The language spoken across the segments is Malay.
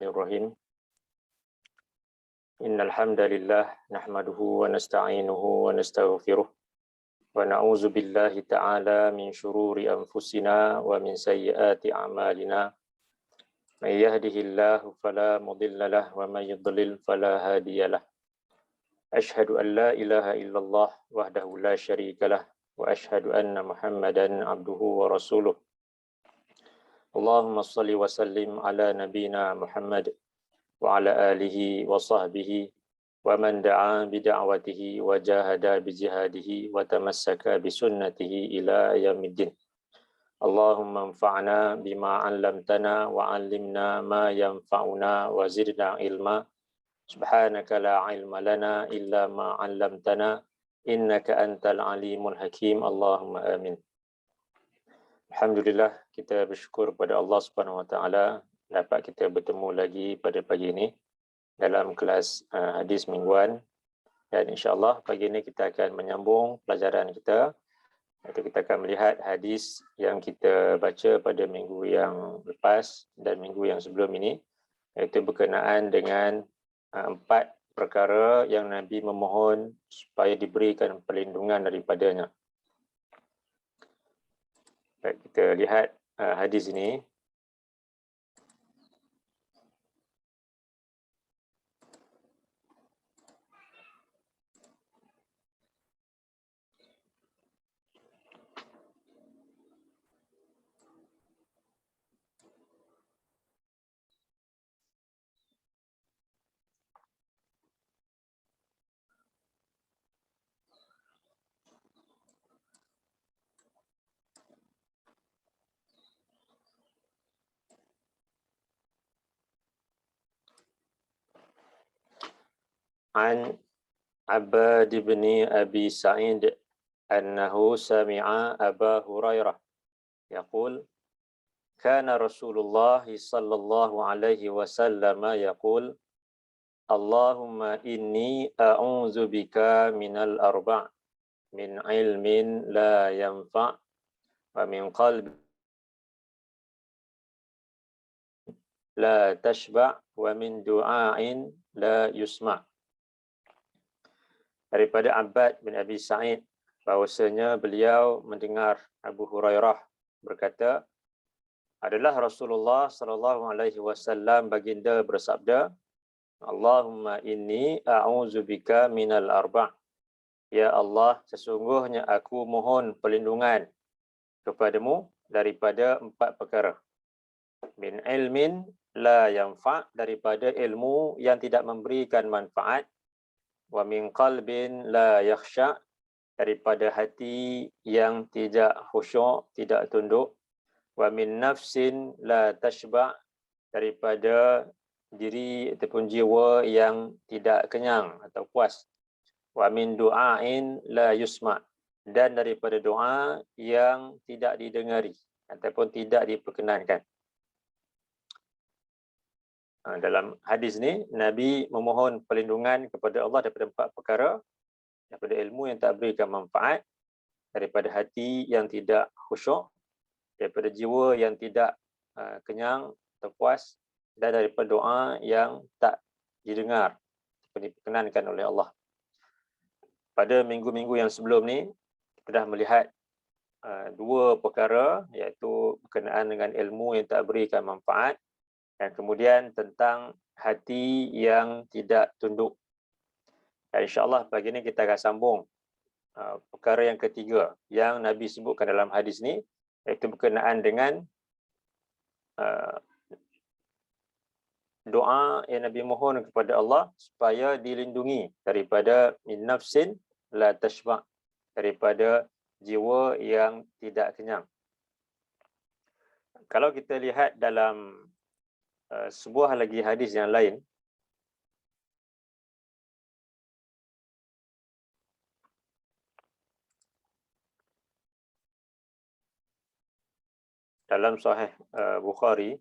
Bismillahirrahmanirrahim. Innal hamdalillah nahmaduhu wa nasta'inuhu wa nastaghfiruh wa na'udzu billahi ta'ala min shururi anfusina wa min sayyiati a'malina. May yahdihillahu fala mudilla lahu wa may yudlil fala hadiyalah. Ashhadu an la ilaha illallah wahdahu la syarika lah wa ashhadu anna Muhammadan abduhu wa rasuluh. Allahumma salli wa sallim ala nabiyyina Muhammad wa ala alihi wa sahbihi wa man da'a bi da'watihi wa jahada bi jihadihi wa tamassaka bi sunnatihi ila yaumiddin. Allahumma anfa'na bima 'allamtana wa 'allimna ma yanfa'una wa zidna ilma. Subhanaka la 'ilma lana illa ma 'allamtana innaka antal alimul hakim. Allahumma amin. Alhamdulillah, kita bersyukur kepada Allah Subhanahu Wa Taala dapat kita bertemu lagi pada pagi ini dalam kelas hadis mingguan, dan insya-Allah pagi ini kita akan menyambung pelajaran kita. Kita akan melihat hadis yang kita baca pada minggu yang lepas dan minggu yang sebelum ini, iaitu berkenaan dengan 4 perkara yang Nabi memohon supaya diberikan perlindungan daripadanya. Baik, kita lihat hadis ini. An Abbad bin Abi Sa'id annahu sami'a Aba Hurairah yaqul kana Rasulullah sallallahu alaihi wasallam yaqul Allahumma inni a'udzu bika minal arba' min ilmin la yanfa' wa min qalbin la tashba' wa min du'ain la yusma'. Daripada Abbad bin Abi Sa'id bahwasanya beliau mendengar Abu Hurairah berkata, adalah Rasulullah sallallahu alaihi wasallam baginda bersabda, Allahumma inni a'udzubika minal arba'. Ya Allah, sesungguhnya aku mohon perlindungan kepadamu daripada 4 perkara. Min ilmin la yanfa', daripada ilmu yang tidak memberikan manfaat. Wa min qalbin la yakhsha', daripada hati yang tidak khusyuk, tidak tunduk. Wa min nafsin la tashba', daripada diri ataupun jiwa yang tidak kenyang atau puas. Wa min du'ain la yusma', dan daripada doa yang tidak didengari ataupun tidak diperkenankan. Dalam hadis ni, Nabi memohon perlindungan kepada Allah daripada 4 perkara, daripada ilmu yang tak berikan manfaat, daripada hati yang tidak khusyuk, daripada jiwa yang tidak kenyang atau puas, dan daripada doa yang tak didengar atau diperkenankan oleh Allah. Pada minggu-minggu yang sebelum ni, kita dah melihat 2 perkara, iaitu berkenaan dengan ilmu yang tak berikan manfaat, dan kemudian tentang hati yang tidak tunduk. Dan insya-Allah pagi ini kita akan sambung perkara yang ketiga yang Nabi sebutkan dalam hadis ni, iaitu berkenaan dengan doa yang Nabi mohon kepada Allah supaya dilindungi daripada min nafsin la tashba', daripada jiwa yang tidak kenyang. Kalau kita lihat dalam sebuah lagi hadis yang lain, dalam Sahih Bukhari,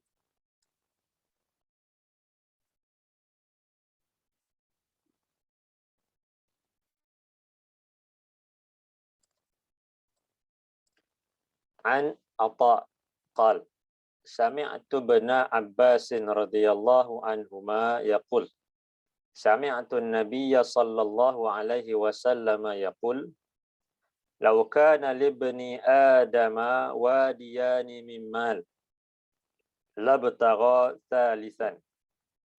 an Atha qal sami'tu ibna Abbas radhiyallahu anhuma yaqul sami'tu an-nabiyya sallallahu alaihi wasallam yaqul law kana libni adama wadiyani min mal labtagha thalithan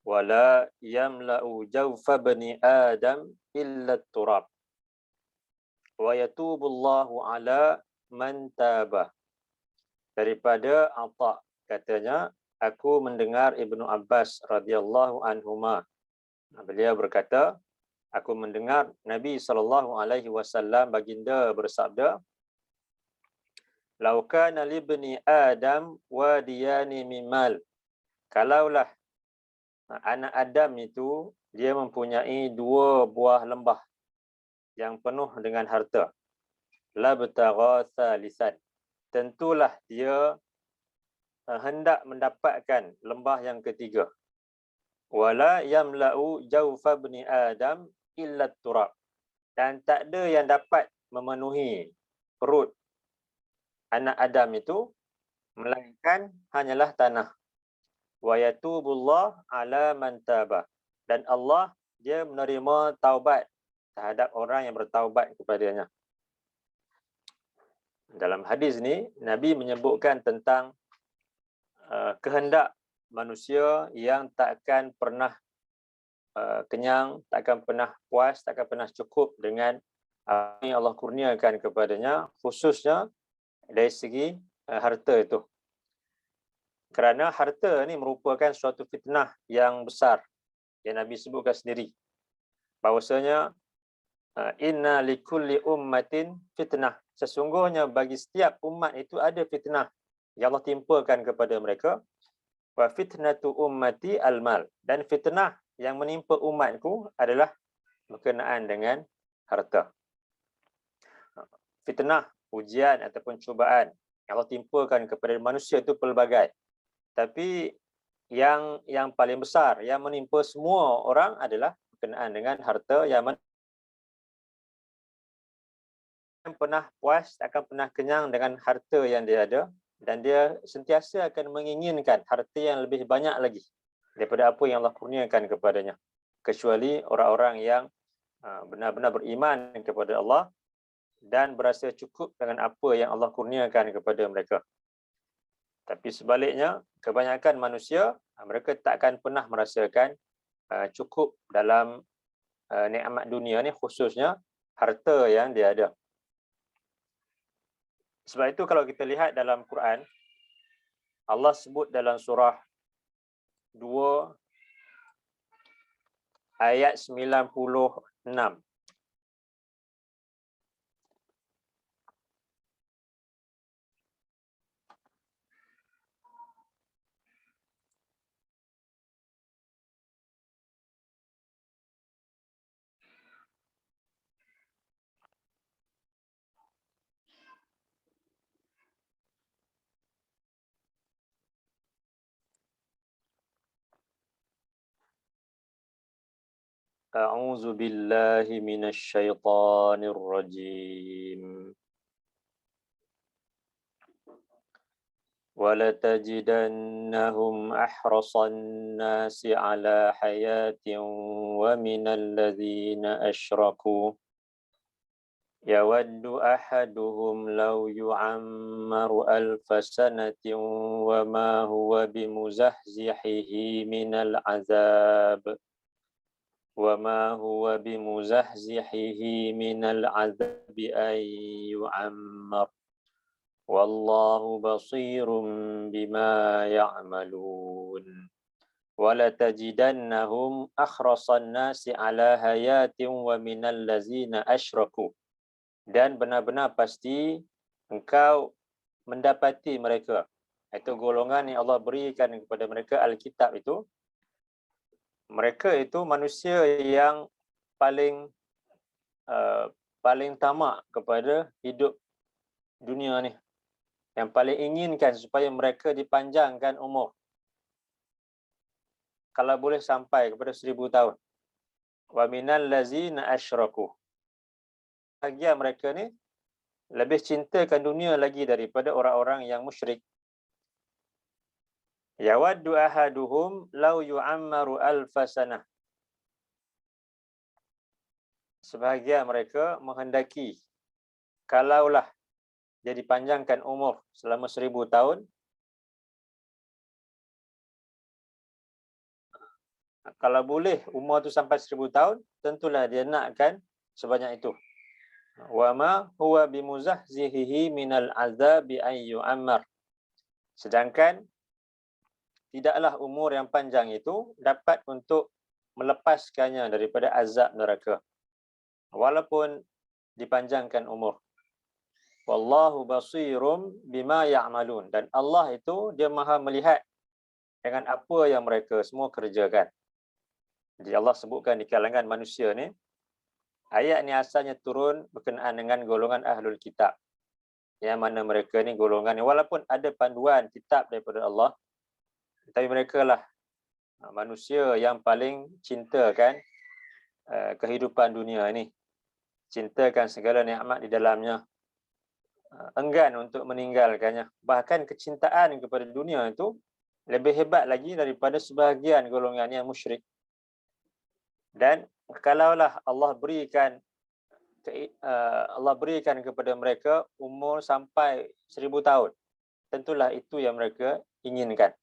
wala yamla'u jawfa bani adam illa turab wa yatubu Allahu ala man taba. Daripada Atha katanya, aku mendengar Ibnu Abbas radhiyallahu anhuma. Beliau berkata, aku mendengar Nabi SAW baginda bersabda, "Lau kana libni Adam wadiyani min mal." Kalaulah anak Adam itu dia mempunyai dua buah lembah yang penuh dengan harta. La batagha thalithan. Tentulah dia hendak mendapatkan lembah yang ketiga. Wala yamla'u jawfa bani Adam illa turab. Dan tak ada yang dapat memenuhi perut anak Adam itu melainkan hanyalah tanah. Wa yatubullah ala man taba. Dan Allah dia menerima taubat terhadap orang yang bertaubat kepadanya. Dalam hadis ni Nabi menyebutkan tentang kehendak manusia yang takkan pernah kenyang, takkan pernah puas, takkan pernah cukup dengan apa yang Allah kurniakan kepadanya, khususnya dari segi harta itu. Kerana harta ni merupakan suatu fitnah yang besar yang Nabi sebutkan sendiri. Bahawasanya inna likulli ummatin fitnah. Sesungguhnya bagi setiap umat itu ada fitnah yang Allah timpakan kepada mereka. Wa fitnatu ummati al-mal. Dan fitnah yang menimpa umatku adalah berkenaan dengan harta. Fitnah, ujian ataupun cubaan yang Allah timpakan kepada manusia itu pelbagai. Tapi yang paling besar yang menimpa semua orang adalah berkenaan dengan harta yang pernah puas, takkan pernah kenyang dengan harta yang dia ada, dan dia sentiasa akan menginginkan harta yang lebih banyak lagi daripada apa yang Allah kurniakan kepadanya, kecuali orang-orang yang benar-benar beriman kepada Allah dan berasa cukup dengan apa yang Allah kurniakan kepada mereka. Tapi sebaliknya, kebanyakan manusia mereka takkan pernah merasakan cukup dalam nikmat dunia ni, khususnya harta yang dia ada. Sebab itu kalau kita lihat dalam Quran, Allah sebut dalam surah 2 ayat 96. A'udzu billahi minasy syaithanir rajim. وَلَتَجِدَنَّهُمْ أَحْرَصَ النَّاسِ عَلَى حَيَاةٍ وَمِنَ الَّذِينَ أَشْرَكُوا يَوَدُّ أَحَدُهُمْ لَوْ يُعَمَّرُ أَلْفَ سَنَةٍ وَمَا هُوَ بِمُزَحْزِحِهِ مِنَ الْعَذَابِ أَنْ يُعَمَّرَ Wallahu basirum bima ya'malun. Walatajidannahum akhrasan nasi ala hayatin wa minal lazina asyraku. Dan benar-benar pasti engkau mendapati mereka, itu golongan yang Allah berikan kepada mereka Alkitab itu, mereka itu manusia yang paling tamak kepada hidup dunia ni, yang paling inginkan supaya mereka dipanjangkan umur, kalau boleh sampai kepada 1000 tahun. Wa minal lazina asyraku. Bahagian mereka ni lebih cintakan dunia lagi daripada orang-orang yang musyrik. Yawaddu ahaduhum law yu'ammaru alfa sanah. Sebahagian mereka menghendaki kalaulah dia dipanjangkan umur selama 1000 tahun, kalau boleh umur tu sampai 1000 tahun, tentulah dia nakkan sebanyak itu. Wa ma huwa bimuzahzihihi minal azabi an yu'ammar. Sedangkan tidaklah umur yang panjang itu dapat untuk melepaskannya daripada azab neraka, walaupun dipanjangkan umur. Wallahu basirum bima ya'malun. Dan Allah itu dia maha melihat dengan apa yang mereka semua kerjakan. Jadi Allah sebutkan di kalangan manusia ni, ayat ni asalnya turun berkenaan dengan golongan ahlul kitab, yang mana mereka ni golongan ni walaupun ada panduan kitab daripada Allah, tapi mereka lah manusia yang paling cintakan kehidupan dunia ini, cintakan segala nikmat di dalamnya, enggan untuk meninggalkannya. Bahkan kecintaan kepada dunia itu lebih hebat lagi daripada sebahagian golongan yang musyrik. Dan kalaulah Allah berikan kepada mereka umur sampai 1000 tahun, tentulah itu yang mereka inginkan.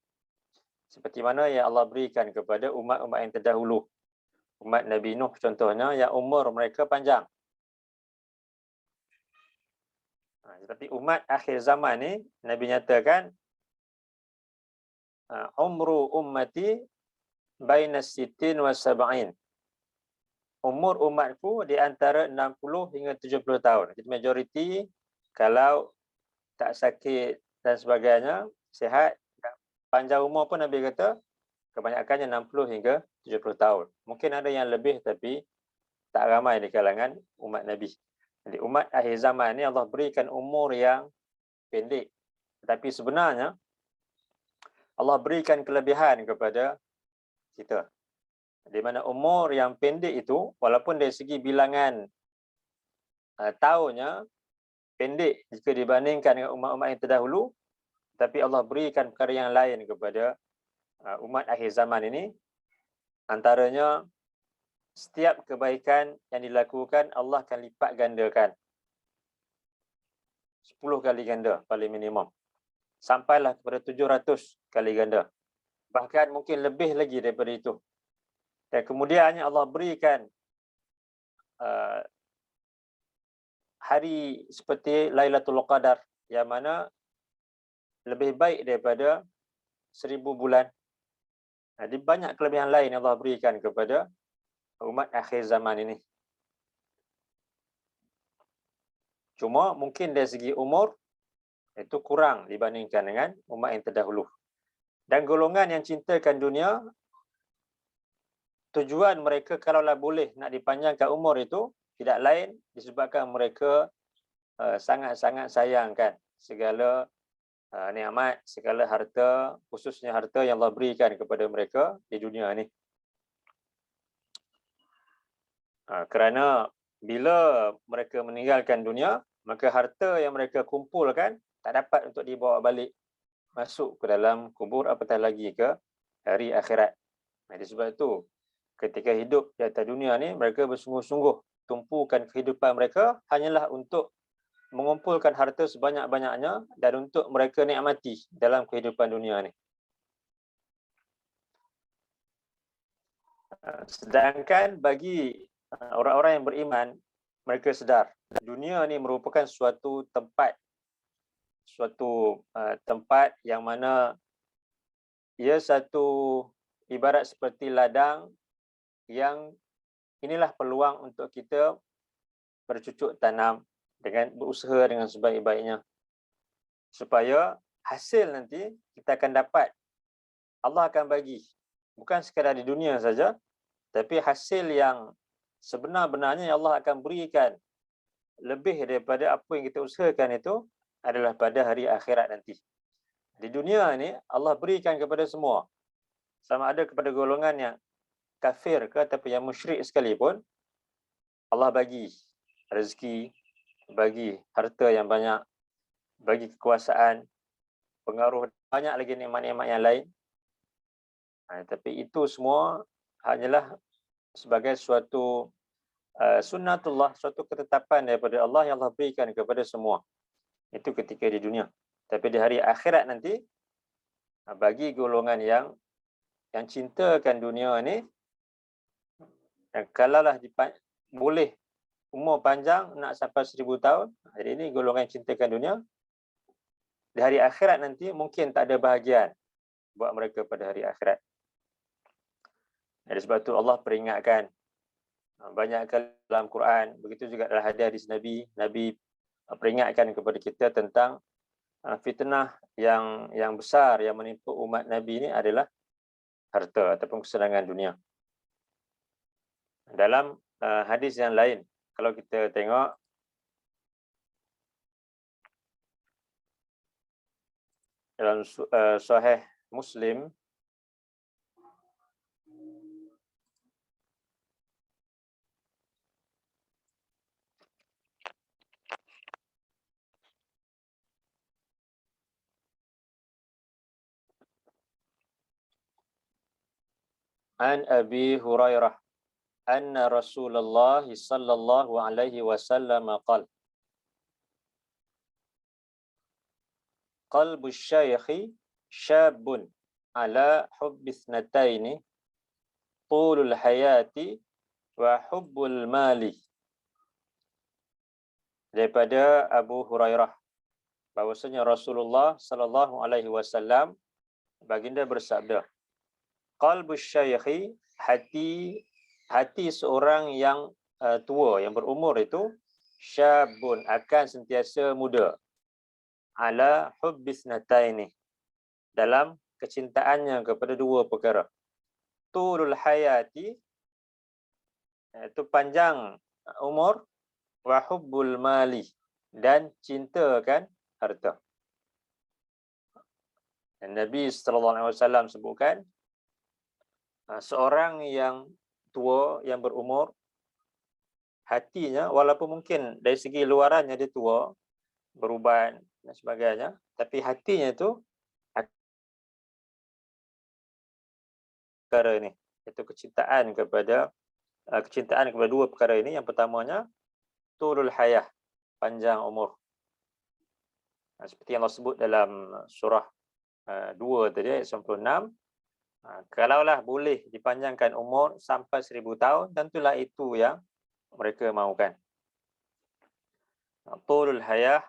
Seperti mana yang Allah berikan kepada umat-umat yang terdahulu. Umat Nabi Nuh contohnya, yang umur mereka panjang. Tetapi umat akhir zaman ni, Nabi nyatakan, umru ummati bainas sitin wa sab'in. Umur umatku di antara 60 hingga 70 tahun. Jadi majoriti kalau tak sakit dan sebagainya, sihat, panjang umur pun Nabi kata kebanyakannya 60 hingga 70 tahun. Mungkin ada yang lebih tapi tak ramai di kalangan umat Nabi. Jadi umat akhir zaman ni Allah berikan umur yang pendek. Tetapi sebenarnya Allah berikan kelebihan kepada kita. Di mana umur yang pendek itu, walaupun dari segi bilangan tahunnya pendek jika dibandingkan dengan umat-umat yang terdahulu, tapi Allah berikan perkara yang lain kepada umat akhir zaman ini. Antaranya, setiap kebaikan yang dilakukan Allah akan lipat gandakan 10 kali ganda paling minimum, sampailah kepada 700 kali ganda, bahkan mungkin lebih lagi daripada itu. Dan kemudiannya Allah berikan hari seperti Lailatul Qadar, yang mana lebih baik daripada 1000 bulan. Jadi banyak kelebihan lain yang Allah berikan kepada umat akhir zaman ini. Cuma mungkin dari segi umur itu kurang dibandingkan dengan umat yang terdahulu. Dan golongan yang cintakan dunia, tujuan mereka kalaulah boleh nak dipanjangkan umur itu tidak lain disebabkan mereka sangat-sangat sayangkan segala nikmat, segala harta, khususnya harta yang Allah berikan kepada mereka di dunia ini. Kerana bila mereka meninggalkan dunia, maka harta yang mereka kumpulkan tak dapat untuk dibawa balik masuk ke dalam kubur, apatah lagi ke hari akhirat. Jadi sebab itu ketika hidup di atas dunia ni, mereka bersungguh-sungguh tumpukan kehidupan mereka hanyalah untuk mengumpulkan harta sebanyak-banyaknya dan untuk mereka nikmati dalam kehidupan dunia ni. Sedangkan bagi orang-orang yang beriman, mereka sedar dunia ni merupakan suatu tempat yang mana ia satu ibarat seperti ladang yang inilah peluang untuk kita bercucuk tanam dengan berusaha dengan sebaik-baiknya, supaya hasil nanti kita akan dapat, Allah akan bagi bukan sekadar di dunia saja, tapi hasil yang sebenar-benarnya yang Allah akan berikan lebih daripada apa yang kita usahakan itu adalah pada hari akhirat nanti. Di dunia ni Allah berikan kepada semua, sama ada kepada golongan yang kafir ke ataupun yang musyrik sekalipun, Allah bagi rezeki, bagi harta yang banyak, bagi kekuasaan, pengaruh, banyak lagi nikmat-nikmat yang lain. Tapi itu semua hanyalah sebagai suatu sunnatullah, suatu ketetapan daripada Allah yang Allah berikan kepada semua. Itu ketika di dunia. Tapi di hari akhirat nanti, bagi golongan yang cintakan dunia ni, kalaulah boleh umur panjang nak sampai 1000 tahun, hari ini golongan yang cintakan dunia, di hari akhirat nanti mungkin tak ada bahagian buat mereka pada hari akhirat. Jadi sebab itu Allah peringatkan banyak kali dalam Quran, begitu juga dalam hadis Nabi. Nabi peringatkan kepada kita tentang fitnah yang besar yang menimpa umat Nabi ini adalah harta ataupun kesenangan dunia. Dalam hadis yang lain, kalau kita tengok dalam Sahih Muslim, an Abi Hurairah anna Rasulullah sallallahu alaihi wasallam qala qalbu syaikhi syabun ala hubbi ithnataini tulul hayati wa hubbul mali. Daripada Abu Hurairah bahwasanya Rasulullah sallallahu alaihi wasallam baginda bersabda, qalbu syaikhi, hati seorang yang tua, yang berumur itu, syabun, akan sentiasa muda, ala hubbis nataini, dalam kecintaannya kepada dua perkara. Tulul hayati, itu panjang umur, wa hubbul mali, dan cintakan harta. Dan Nabi SAW sebutkan, seorang yang tua, yang berumur, hatinya walaupun mungkin dari segi luarannya dia tua, beruban dan sebagainya, tapi hatinya itu perkara ini, iaitu kecintaan kepada dua perkara ini. Yang pertamanya tulul hayah, panjang umur. Seperti yang Allah sebut dalam surah 2 tadi, ayat 96, kalaulah boleh dipanjangkan umur sampai 1000 tahun, tentulah itu yang mereka mahukan. Tulul hayah,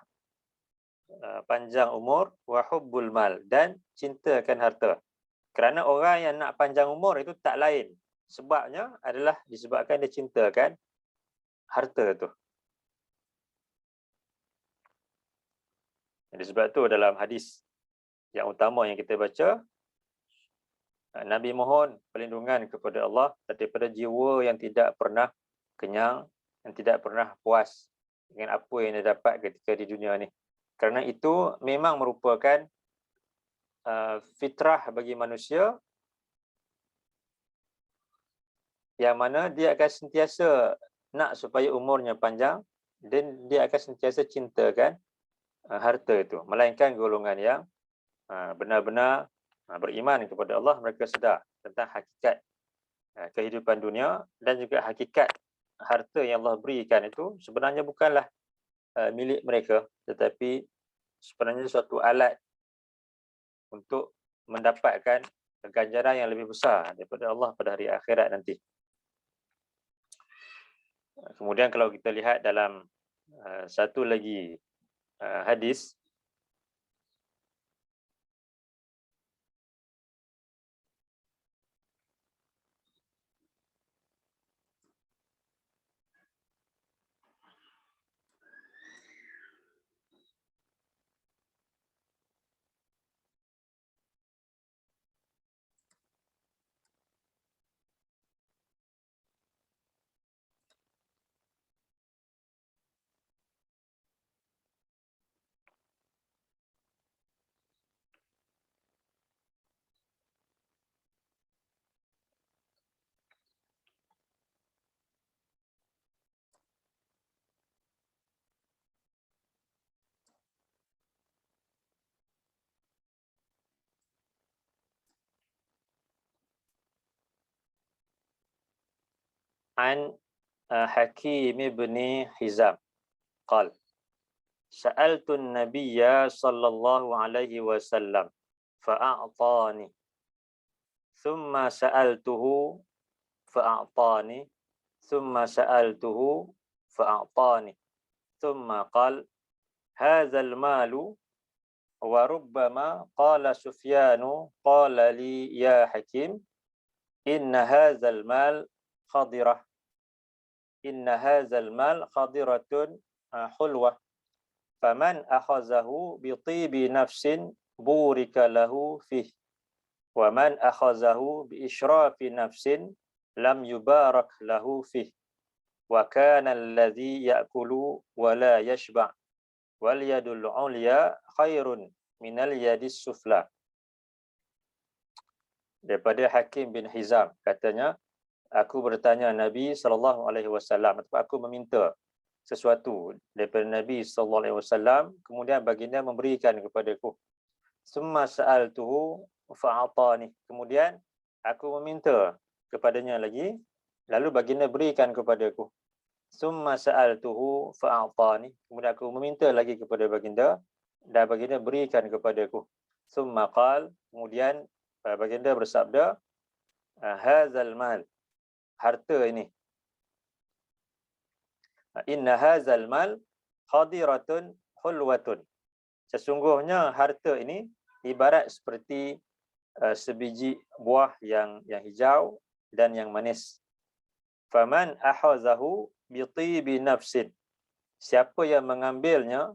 panjang umur, wa hubbul mal, dan cintakan harta. Kerana orang yang nak panjang umur itu tak lain, sebabnya adalah disebabkan dia cintakan harta itu. Jadi sebab itu dalam hadis yang utama yang kita baca, Nabi mohon perlindungan kepada Allah daripada jiwa yang tidak pernah kenyang, yang tidak pernah puas dengan apa yang dia dapat ketika di dunia ni. Kerana itu memang merupakan fitrah bagi manusia, yang mana dia akan sentiasa nak supaya umurnya panjang, dan dia akan sentiasa cintakan harta itu. Melainkan golongan yang benar-benar beriman kepada Allah, mereka sedar tentang hakikat kehidupan dunia, dan juga hakikat harta yang Allah berikan itu sebenarnya bukanlah milik mereka, tetapi sebenarnya suatu alat untuk mendapatkan ganjaran yang lebih besar daripada Allah pada hari akhirat nanti. Kemudian kalau kita lihat dalam satu lagi hadis, an Hakim bin Hizam qal sa'altu an-nabiyya sallallahu alaihi wasallam fa'a'tani thumma sa'altuhu fa'a'tani thumma sa'altuhu fa'a'tani thumma qala hadha al-malu wa rubbama qala Sufyanu qala li ya Hakim inna hadha al-mal khadirah inna hadha al-mal khadiratun hulwah faman akhazahu bi tibi nafsin burika lahu fih wa man akhazahu bi israfi nafsin lam yubarak lahu fih wa kana alladhi ya'kulu wa la yashba' wal yadul ulya khairun minal yadis sufla. Daripada Hakim bin Hizam katanya, aku bertanya Nabi SAW, atau aku meminta sesuatu daripada Nabi SAW, kemudian baginda memberikan kepadaku. Summa sa'altuhu fa'atani, kemudian aku meminta kepadanya lagi, lalu baginda berikan kepadaku. Summa sa'altuhu fa'atani, kemudian aku meminta lagi kepada baginda dan baginda berikan kepadaku. Summa qal, kemudian baginda bersabda, hadzal mal, harta ini. Inna hadzal mal khadiratun hulwatun. Sesungguhnya harta ini ibarat seperti sebiji buah yang hijau dan yang manis. Faman ahazahu bi tibi nafsin. Siapa yang mengambilnya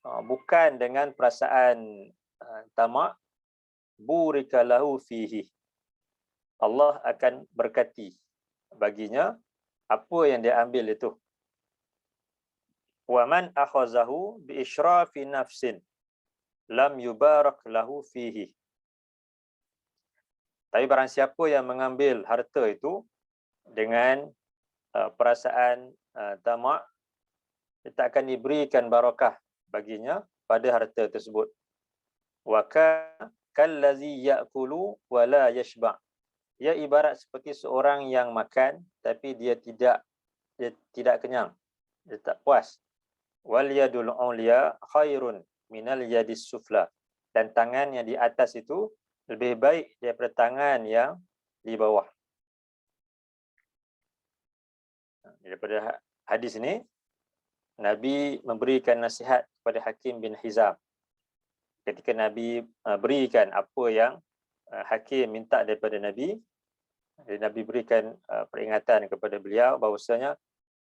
bukan dengan perasaan tamak, burika lahu fihi. Allah akan berkati baginya apa yang dia ambil itu. Wa man akhazahu bi israfi nafsin lam yubarak lahu fihi. Tapi barang siapa yang mengambil harta itu dengan perasaan tamak, dia tak akan diberikan barakah baginya pada harta tersebut. Wa kallazi ya'kulu wa la yashba'. Ia ibarat seperti seorang yang makan tapi dia tidak kenyang, dia tak puas. Wal yadul ulya khairun minal yadis sufla. Dan tangan yang di atas itu lebih baik daripada tangan yang di bawah. Daripada hadis ini, Nabi memberikan nasihat kepada Hakim bin Hizam. Ketika Nabi berikan apa yang Hakim minta daripada Nabi, Nabi berikan peringatan kepada beliau bahawasanya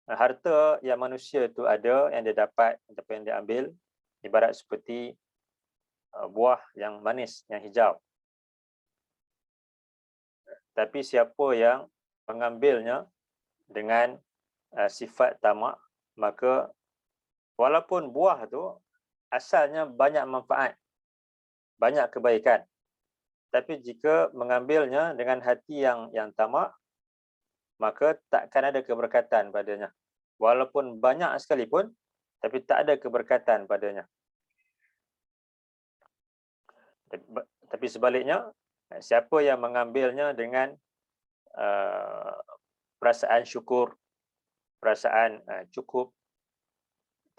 harta yang manusia itu ada, yang dia dapat ataupun yang dia ambil, ibarat seperti buah yang manis, yang hijau. Tapi siapa yang mengambilnya dengan sifat tamak, maka walaupun buah itu asalnya banyak manfaat, banyak kebaikan, tapi jika mengambilnya dengan hati yang tamak, maka takkan ada keberkatan padanya. Walaupun banyak sekalipun, tapi tak ada keberkatan padanya. Tapi sebaliknya, siapa yang mengambilnya dengan perasaan syukur, perasaan cukup,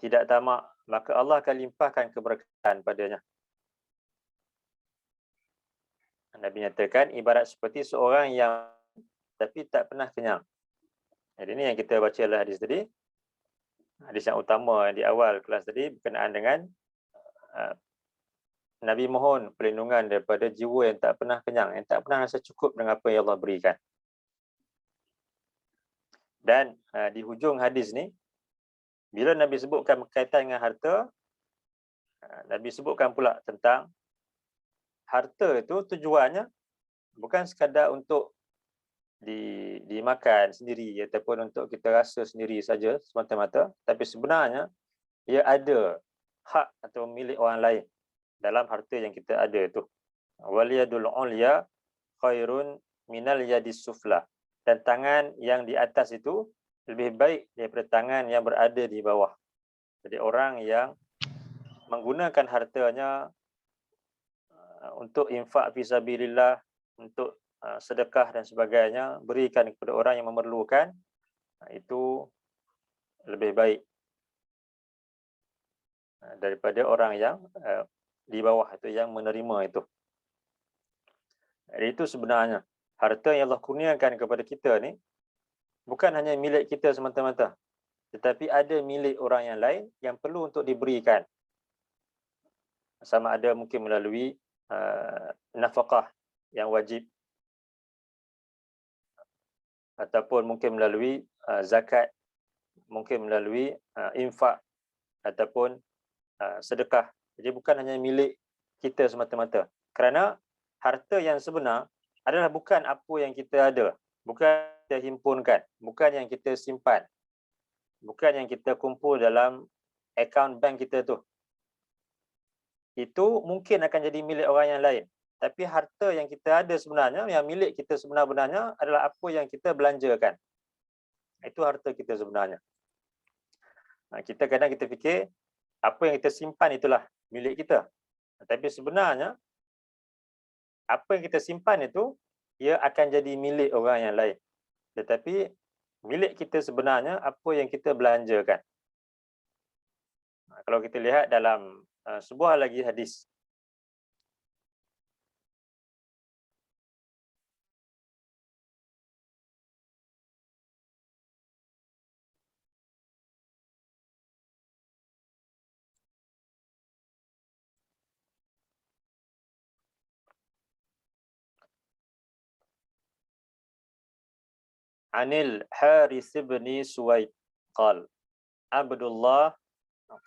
tidak tamak, maka Allah akan limpahkan keberkatan padanya. Nabi nyatakan ibarat seperti seorang yang tapi tak pernah kenyang. Jadi ini yang kita baca dalam hadis tadi. Hadis yang utama di awal kelas tadi berkenaan dengan Nabi mohon perlindungan daripada jiwa yang tak pernah kenyang, yang tak pernah rasa cukup dengan apa yang Allah berikan. Dan di hujung hadis ni, bila Nabi sebutkan berkaitan dengan harta, Nabi sebutkan pula tentang harta itu tujuannya bukan sekadar untuk dimakan sendiri ataupun untuk kita rasa sendiri saja semata-mata, tapi sebenarnya ia ada hak atau milik orang lain dalam harta yang kita ada itu. Wal yadul ulya khairun minal yadis sufla. Dan tangan yang di atas itu lebih baik daripada tangan yang berada di bawah. Jadi orang yang menggunakan hartanya untuk infak fisabilillah, untuk sedekah dan sebagainya, berikan kepada orang yang memerlukan, itu lebih baik daripada orang yang di bawah itu, yang menerima itu. Jadi itu sebenarnya harta yang Allah kurniakan kepada kita ni bukan hanya milik kita semata-mata, tetapi ada milik orang yang lain yang perlu untuk diberikan. Sama ada mungkin melalui nafkah yang wajib, ataupun mungkin melalui zakat, mungkin melalui infak, ataupun sedekah. Jadi bukan hanya milik kita semata-mata. Kerana harta yang sebenar adalah bukan apa yang kita ada, bukan kita himpunkan, bukan yang kita simpan, bukan yang kita kumpul dalam akaun bank kita tu. Itu mungkin akan jadi milik orang yang lain. Tapi harta yang kita ada sebenarnya, yang milik kita sebenar-benarnya adalah apa yang kita belanjakan. Itu harta kita sebenarnya. Kita kadang kita fikir apa yang kita simpan itulah milik kita. Tapi sebenarnya apa yang kita simpan itu ia akan jadi milik orang yang lain. Tetapi milik kita sebenarnya apa yang kita belanjakan. Kalau kita lihat dalam sebuah lagi hadis, Anil Harits bin Suwaid qala Abdullah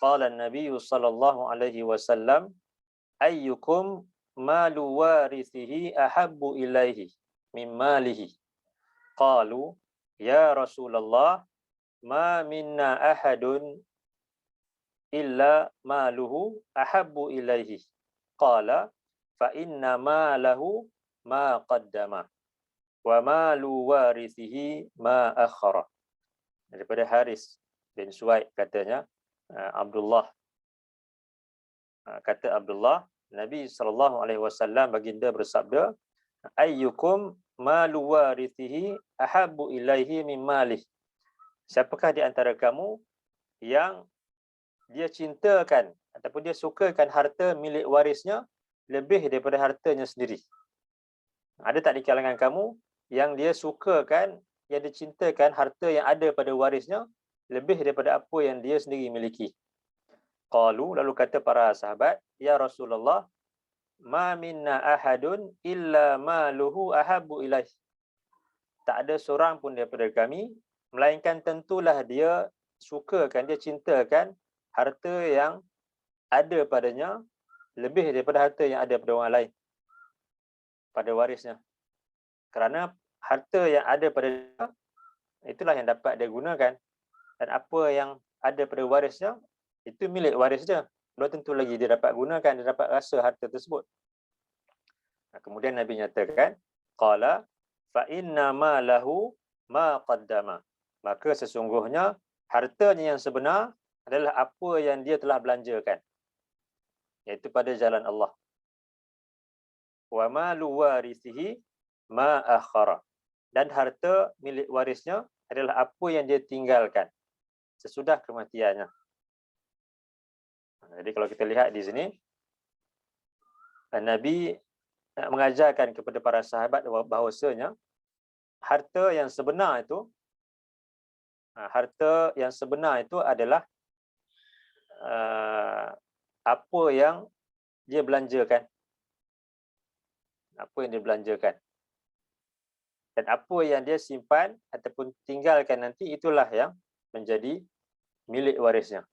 qala an-nabiy sallallahu alaihi wasallam ayyukum malu warithihi ahabbu ilaihi min malihi. Qalu ya Rasulullah ma minna ahadun illa maluhu ahabbu ilaihi. Qala fa inna malahu ma qaddama wa malu warithihi ma akhara. Daripada Haris bin Suwaid katanya, kata Abdullah, Nabi SAW baginda bersabda, ayyukum malu warithihi ahabbu ilaihi min malih. Siapakah di antara kamu yang dia cintakan ataupun dia sukakan harta milik warisnya lebih daripada hartanya sendiri? Ada tak di kalangan kamu yang dia sukakan, yang dicintakan harta yang ada pada warisnya lebih daripada apa yang dia sendiri miliki? Qalu, lalu kata para sahabat, ya Rasulullah, ma minna ahadun illa maluhu ahabbu ilaih. Tak ada seorang pun daripada kami, melainkan tentulah dia sukakan, dia cintakan harta yang ada padanya lebih daripada harta yang ada pada orang lain, pada warisnya. Kerana harta yang ada pada dia, itulah yang dapat dia gunakan. Dan apa yang ada pada warisnya, itu milik waris dia. Belum tentu lagi dia dapat gunakan, dia dapat rasa harta tersebut. Kemudian Nabi nyatakan, qala fa inna ma lahu ma qaddama. Maka sesungguhnya hartanya yang sebenar adalah apa yang dia telah belanjakan, iaitu pada jalan Allah. Wa malu warithihi ma akhara. Dan harta milik warisnya adalah apa yang dia tinggalkan sesudah kematiannya. Jadi kalau kita lihat di sini, Nabi mengajarkan kepada para sahabat bahawasanya harta yang sebenar itu adalah apa yang dia belanjakan. Apa yang dia belanjakan. Dan apa yang dia simpan ataupun tinggalkan nanti, itulah yang menjadi milik warisnya.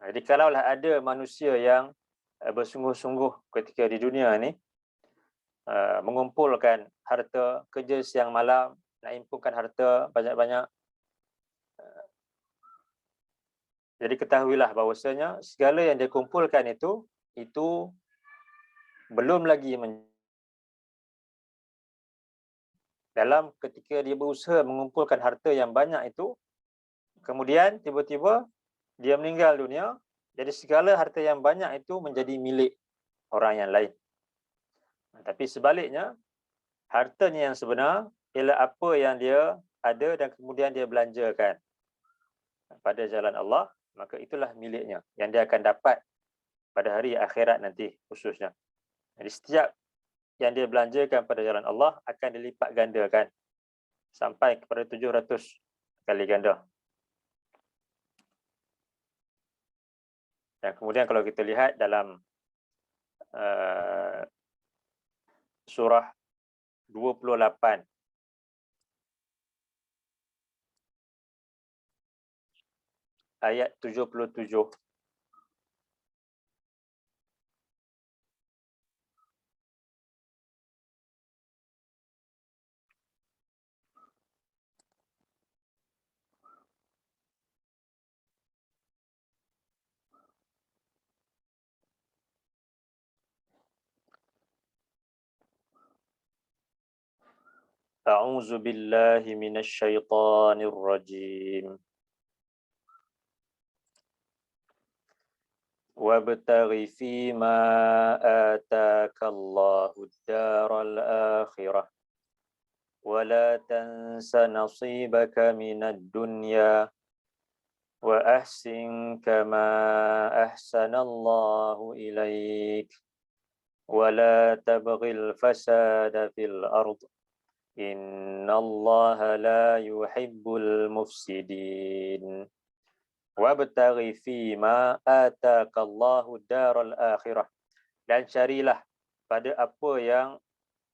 Jadi kalaulah ada manusia yang bersungguh-sungguh ketika di dunia ni, mengumpulkan harta, kerja siang malam, nak himpunkan harta banyak-banyak, jadi ketahuilah bahawasanya segala yang dia kumpulkan itu belum lagi dalam ketika dia berusaha mengumpulkan harta yang banyak itu, kemudian tiba-tiba dia meninggal dunia, jadi segala harta yang banyak itu menjadi milik orang yang lain. Tapi sebaliknya, Hartanya yang sebenar ialah apa yang dia ada dan kemudian dia belanjakan pada jalan Allah, maka itulah miliknya yang dia akan dapat pada hari akhirat nanti khususnya. Jadi setiap yang dia belanjakan pada jalan Allah akan dilipat gandakan sampai kepada 700 kali ganda. Dan kemudian kalau kita lihat dalam surah 28 ayat 77, A'udzu billahi minasyaitonir rajim. Wabtaghi fima ataka Allahu ad-daral akhirah wa la tansa nasibaka minad dunya wa ahsin kama ahsana Allahu ilaik wa la tabghil fasada fil ard innallaha la yuhibbul mufsidin. Wabtaghi fima ataakallahu daral akhirah, dan carilah pada apa yang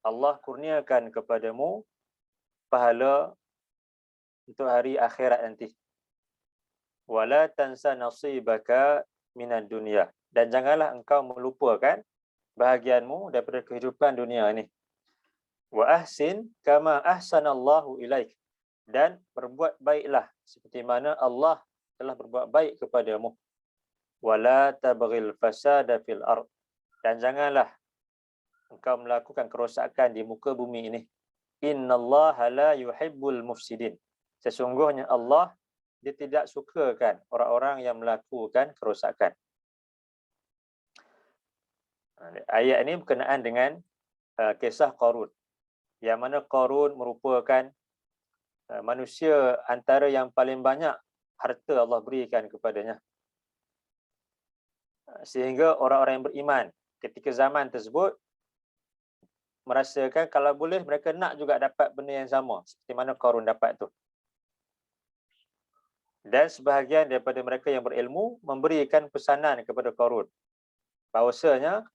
Allah kurniakan kepadamu pahala untuk hari akhirat nanti. Wala tansa nasibaka minad dunya, dan janganlah engkau melupakan bahagianmu daripada kehidupan dunia ini. Wa ahsin kama ahsanallahu ilaik, dan berbuat baiklah seperti mana Allah telah berbuat baik kepadamu. Wala tabghil fasada fil ard, dan janganlah engkau melakukan kerosakan di muka bumi ini. Innallaha la yuhibbul mufsidin, sesungguhnya Allah dia tidak sukakan orang-orang yang melakukan kerosakan. Ayat ini berkenaan dengan kisah Qarun, yang mana Qarun merupakan manusia antara yang paling banyak harta Allah berikan kepadanya. Sehingga orang-orang yang beriman ketika zaman tersebut merasakan kalau boleh mereka nak juga dapat benda yang sama seperti mana Qarun dapat tu. Dan sebahagian daripada mereka yang berilmu memberikan pesanan kepada Qarun bahawasanya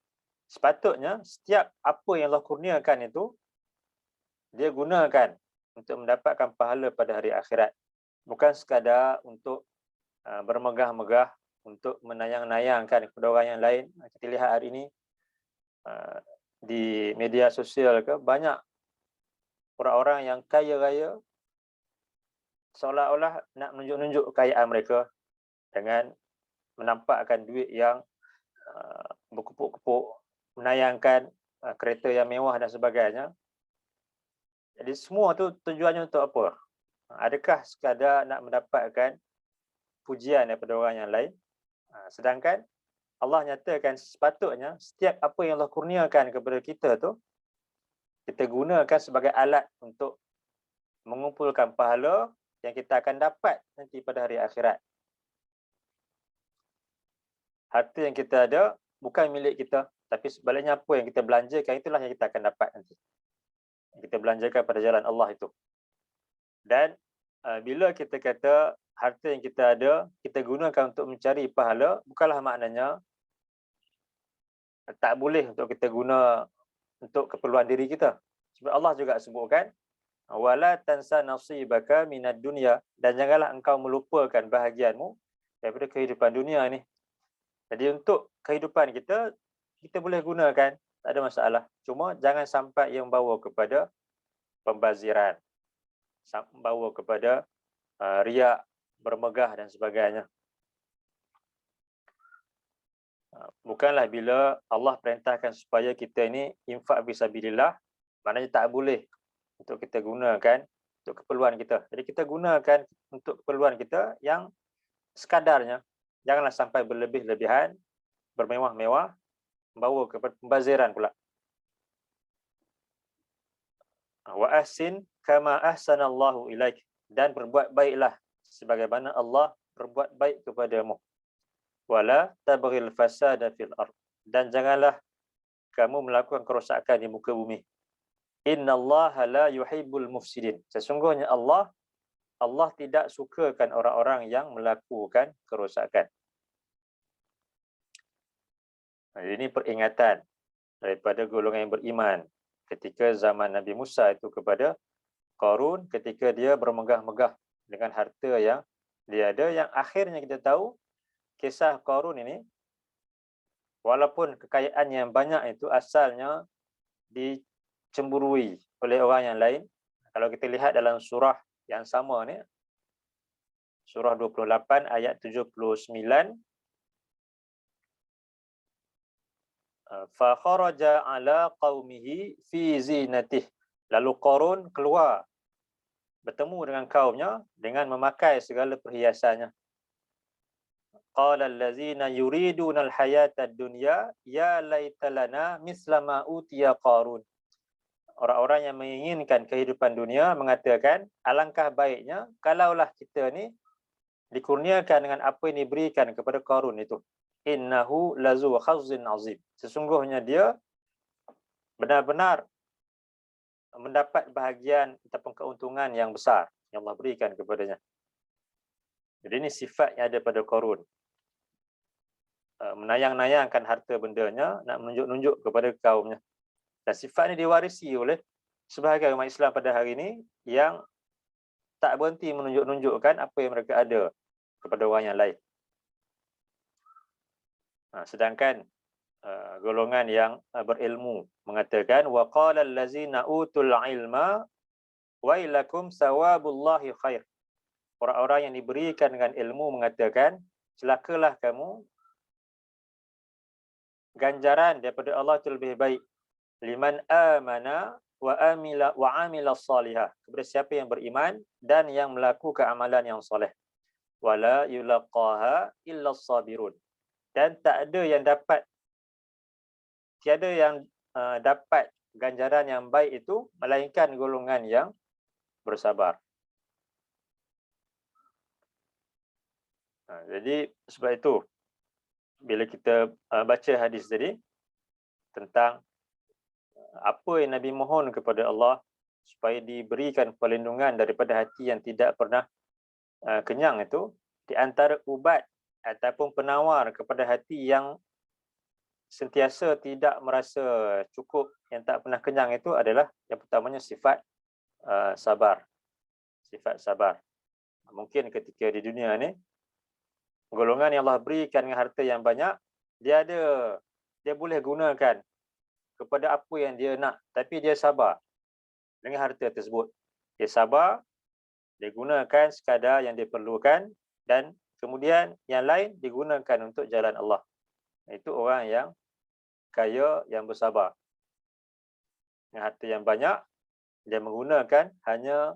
sepatutnya setiap apa yang Allah kurniakan itu dia gunakan untuk mendapatkan pahala pada hari akhirat. Bukan sekadar untuk bermegah-megah, untuk menayang-nayangkan kepada orang yang lain. Kita lihat hari ini di media sosial banyak orang-orang yang kaya raya seolah-olah nak menunjuk-nunjuk kekayaan mereka dengan menampakkan duit yang berkepuk-kepuk, menayangkan kereta yang mewah dan sebagainya. Jadi semua tu tujuannya untuk apa? Adakah sekadar nak mendapatkan pujian daripada orang yang lain? Sedangkan Allah nyatakan sepatutnya setiap apa yang Allah kurniakan kepada kita tu kita gunakan sebagai alat untuk mengumpulkan pahala yang kita akan dapat nanti pada hari akhirat. Harta yang kita ada bukan milik kita, tapi sebaliknya apa yang kita belanjakan itulah yang kita akan dapat nanti. Kita belanjakan pada jalan Allah itu. Dan bila kita kata harta yang kita ada kita gunakan untuk mencari pahala, bukanlah maknanya tak boleh untuk kita guna untuk keperluan diri kita. Sebab Allah juga sebutkan wala tansa nasibaka minad dunya, dan janganlah engkau melupakan bahagianmu daripada kehidupan dunia ni. Jadi untuk kehidupan kita boleh gunakan, tak ada masalah. Cuma jangan sampai ia membawa kepada pembaziran, membawa kepada riak, bermegah dan sebagainya. Bukanlah bila Allah perintahkan supaya kita ini infak fisabilillah, maknanya tak boleh untuk kita gunakan untuk keperluan kita. Jadi kita gunakan untuk keperluan kita yang sekadarnya. Janganlah sampai berlebih-lebihan, bermewah-mewah, membawa kepada pembaziran pula. Wa ahsin kama ahsanallahu ilaik, dan berbuat baiklah sebagaimana Allah berbuat baik kepadamu. Wala tabghil fasada fil ard, dan janganlah kamu melakukan kerosakan di muka bumi. Innallaha la yuhibbul mufsidin, sesungguhnya Allah tidak sukakan orang-orang yang melakukan kerosakan. Ini peringatan daripada golongan yang beriman ketika zaman Nabi Musa itu kepada Qarun, ketika dia bermegah-megah dengan harta yang dia ada, yang akhirnya kita tahu kisah Qarun ini, walaupun kekayaan yang banyak itu asalnya dicemburui oleh orang yang lain. Kalau kita lihat dalam surah yang sama ni, surah 28 ayat 79, fa kharaja ala qaumihi fi zinatih, lalu Qarun keluar bertemu dengan kaumnya dengan memakai segala perhiasannya. Qala allazina yuriduna alhayata ad-dunya ya laita lana misla ma utiya Qarun. Orang-orang yang menginginkan kehidupan dunia mengatakan, alangkah baiknya kalaulah kita ni dikurniakan dengan apa yang diberikan kepada Qarun itu. Innahu lazu khazzin azim, sesungguhnya dia benar-benar mendapat bahagian ataupun keuntungan yang besar yang Allah berikan kepadanya. Jadi ini sifat yang ada pada Qarun. Menayang-nayangkan harta bendanya, nak menunjuk-nunjuk kepada kaumnya. Dan sifat ini diwarisi oleh sebahagian umat Islam pada hari ini yang tak berhenti menunjuk-nunjukkan apa yang mereka ada kepada orang yang lain. Sedangkan golongan yang berilmu mengatakan, wa qala allazina utul ilma wailakum sawabullahi khair. Orang-orang yang diberikan dengan ilmu mengatakan, celakalah kamu, ganjaran daripada Allah itu lebih baik. Liman amana wa amila salihah, kepada siapa yang beriman dan yang melakukan amalan yang soleh. Wala yulaqaha illa sabirun, dan tak ada yang dapat, tiada yang dapat ganjaran yang baik itu melainkan golongan yang bersabar. Jadi sebab itu bila kita baca hadis tadi tentang apa yang Nabi mohon kepada Allah supaya diberikan perlindungan daripada hati yang tidak pernah kenyang, itu di antara ubat ataupun penawar kepada hati yang sentiasa tidak merasa cukup, yang tak pernah kenyang, itu adalah yang pertamanya sifat sabar. Sifat sabar. Mungkin ketika di dunia ni, golongan yang Allah berikan dengan harta yang banyak, dia boleh gunakan kepada apa yang dia nak, tapi dia sabar dengan harta tersebut. Dia sabar, dia gunakan sekadar yang diperlukan, dan kemudian yang lain digunakan untuk jalan Allah. Itu orang yang kaya, yang bersabar. Dengan harta yang banyak, dia menggunakan hanya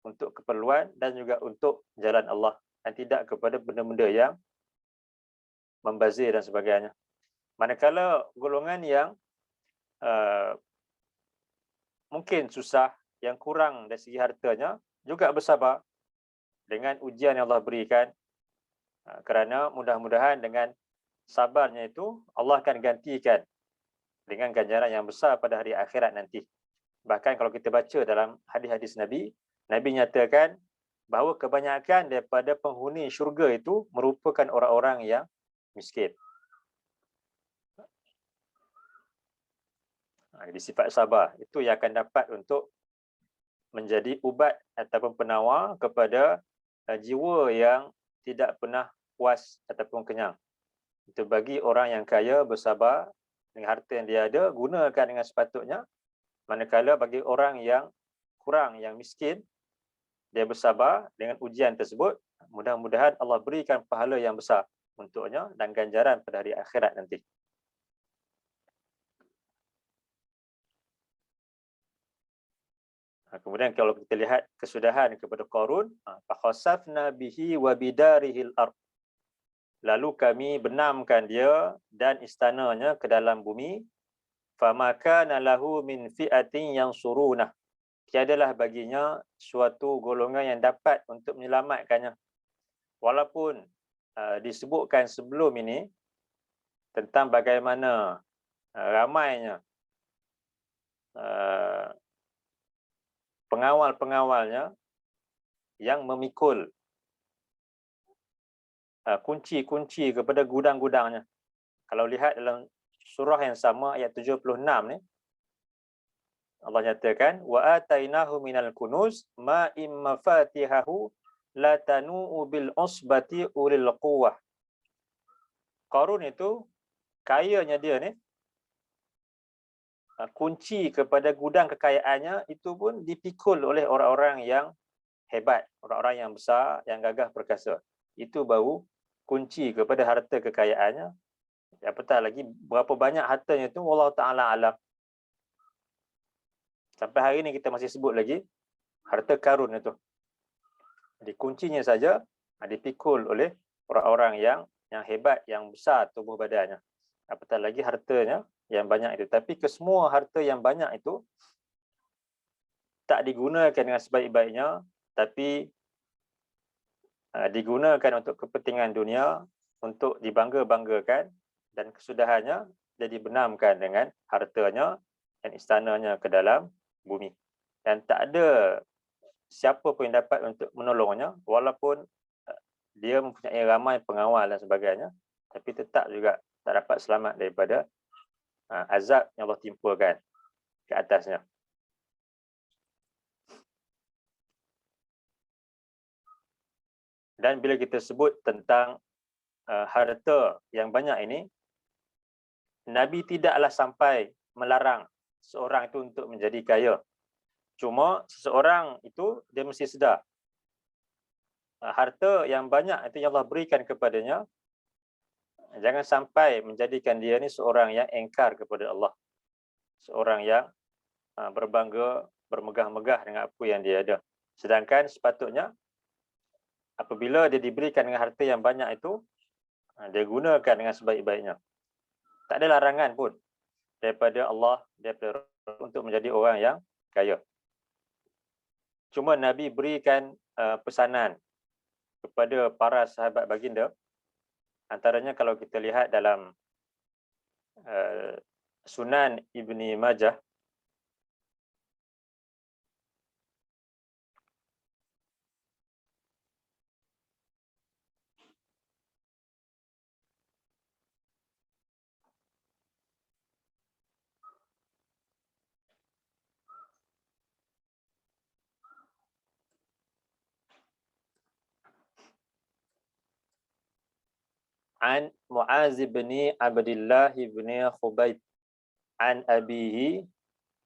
untuk keperluan dan juga untuk jalan Allah, dan tidak kepada benda-benda yang membazir dan sebagainya. Manakala golongan yang mungkin susah, yang kurang dari segi hartanya, juga bersabar dengan ujian yang Allah berikan, kerana mudah-mudahan dengan sabarnya itu Allah akan gantikan dengan ganjaran yang besar pada hari akhirat nanti. Bahkan kalau kita baca dalam hadis-hadis Nabi, Nabi nyatakan bahawa kebanyakan daripada penghuni syurga itu merupakan orang-orang yang miskin. Jadi sifat sabar itu yang akan dapat untuk menjadi ubat ataupun penawar kepada jiwa yang tidak pernah puas ataupun kenyang. Itu bagi orang yang kaya, bersabar dengan harta yang dia ada, gunakan dengan sepatutnya. Manakala bagi orang yang kurang, yang miskin, dia bersabar dengan ujian tersebut, mudah-mudahan Allah berikan pahala yang besar untuknya dan ganjaran pada hari akhirat nanti. Kemudian kalau kita lihat kesudahan kepada Qarun, fakhasafna bihi wa bidarihil ard, lalu kami benamkan dia dan istananya ke dalam bumi. Famakana lahu min fi'atin yansurunah, tiadalah baginya suatu golongan yang dapat untuk menyelamatkannya. Walaupun disebutkan sebelum ini tentang bagaimana ramainya pengawal-pengawalnya yang memikul kunci-kunci kepada gudang-gudangnya. Kalau lihat dalam surah yang sama ayat 76 ni, Allah nyatakan wa atainahu minal kunuz ma imma fatihahu la tanu'u bil usbati ulil quwwah. Qarun itu kayanya dia ni, kunci kepada gudang kekayaannya itu pun dipikul oleh orang-orang yang hebat, orang-orang yang besar, yang gagah perkasa. Itu baru kunci kepada harta kekayaannya. Apatah lagi berapa banyak hartanya itu, wallahu taala alam. Sampai hari ini kita masih sebut lagi harta karun itu. Jadi kuncinya saja dipikul oleh orang-orang yang hebat, yang besar tubuh badannya. Apatah lagi hartanya yang banyak itu. Tapi kesemua harta yang banyak itu tak digunakan dengan sebaik-baiknya, tapi digunakan untuk kepentingan dunia, untuk dibangga-banggakan, dan kesudahannya dia dibenamkan dengan hartanya dan istananya ke dalam bumi. Dan tak ada siapa pun yang dapat untuk menolongnya, walaupun dia mempunyai ramai pengawal dan sebagainya, tapi tetap juga tak dapat selamat daripada azab yang Allah timpakan ke atasnya. Dan bila kita sebut tentang harta yang banyak ini, Nabi tidaklah sampai melarang seorang itu untuk menjadi kaya. Cuma seseorang itu dia mesti sedar harta yang banyak itu yang Allah berikan kepadanya, jangan sampai menjadikan dia ni seorang yang engkar kepada Allah. Seorang yang berbangga, bermegah-megah dengan apa yang dia ada. Sedangkan sepatutnya apabila dia diberikan dengan harta yang banyak itu, dia gunakan dengan sebaik-baiknya. Tak ada larangan pun daripada Allah, daripada untuk menjadi orang yang kaya. Cuma Nabi berikan pesanan kepada para sahabat baginda. Antaranya kalau kita lihat dalam Sunan Ibni Majah, an Muaz bin Abdullah bin Khubayb an abihi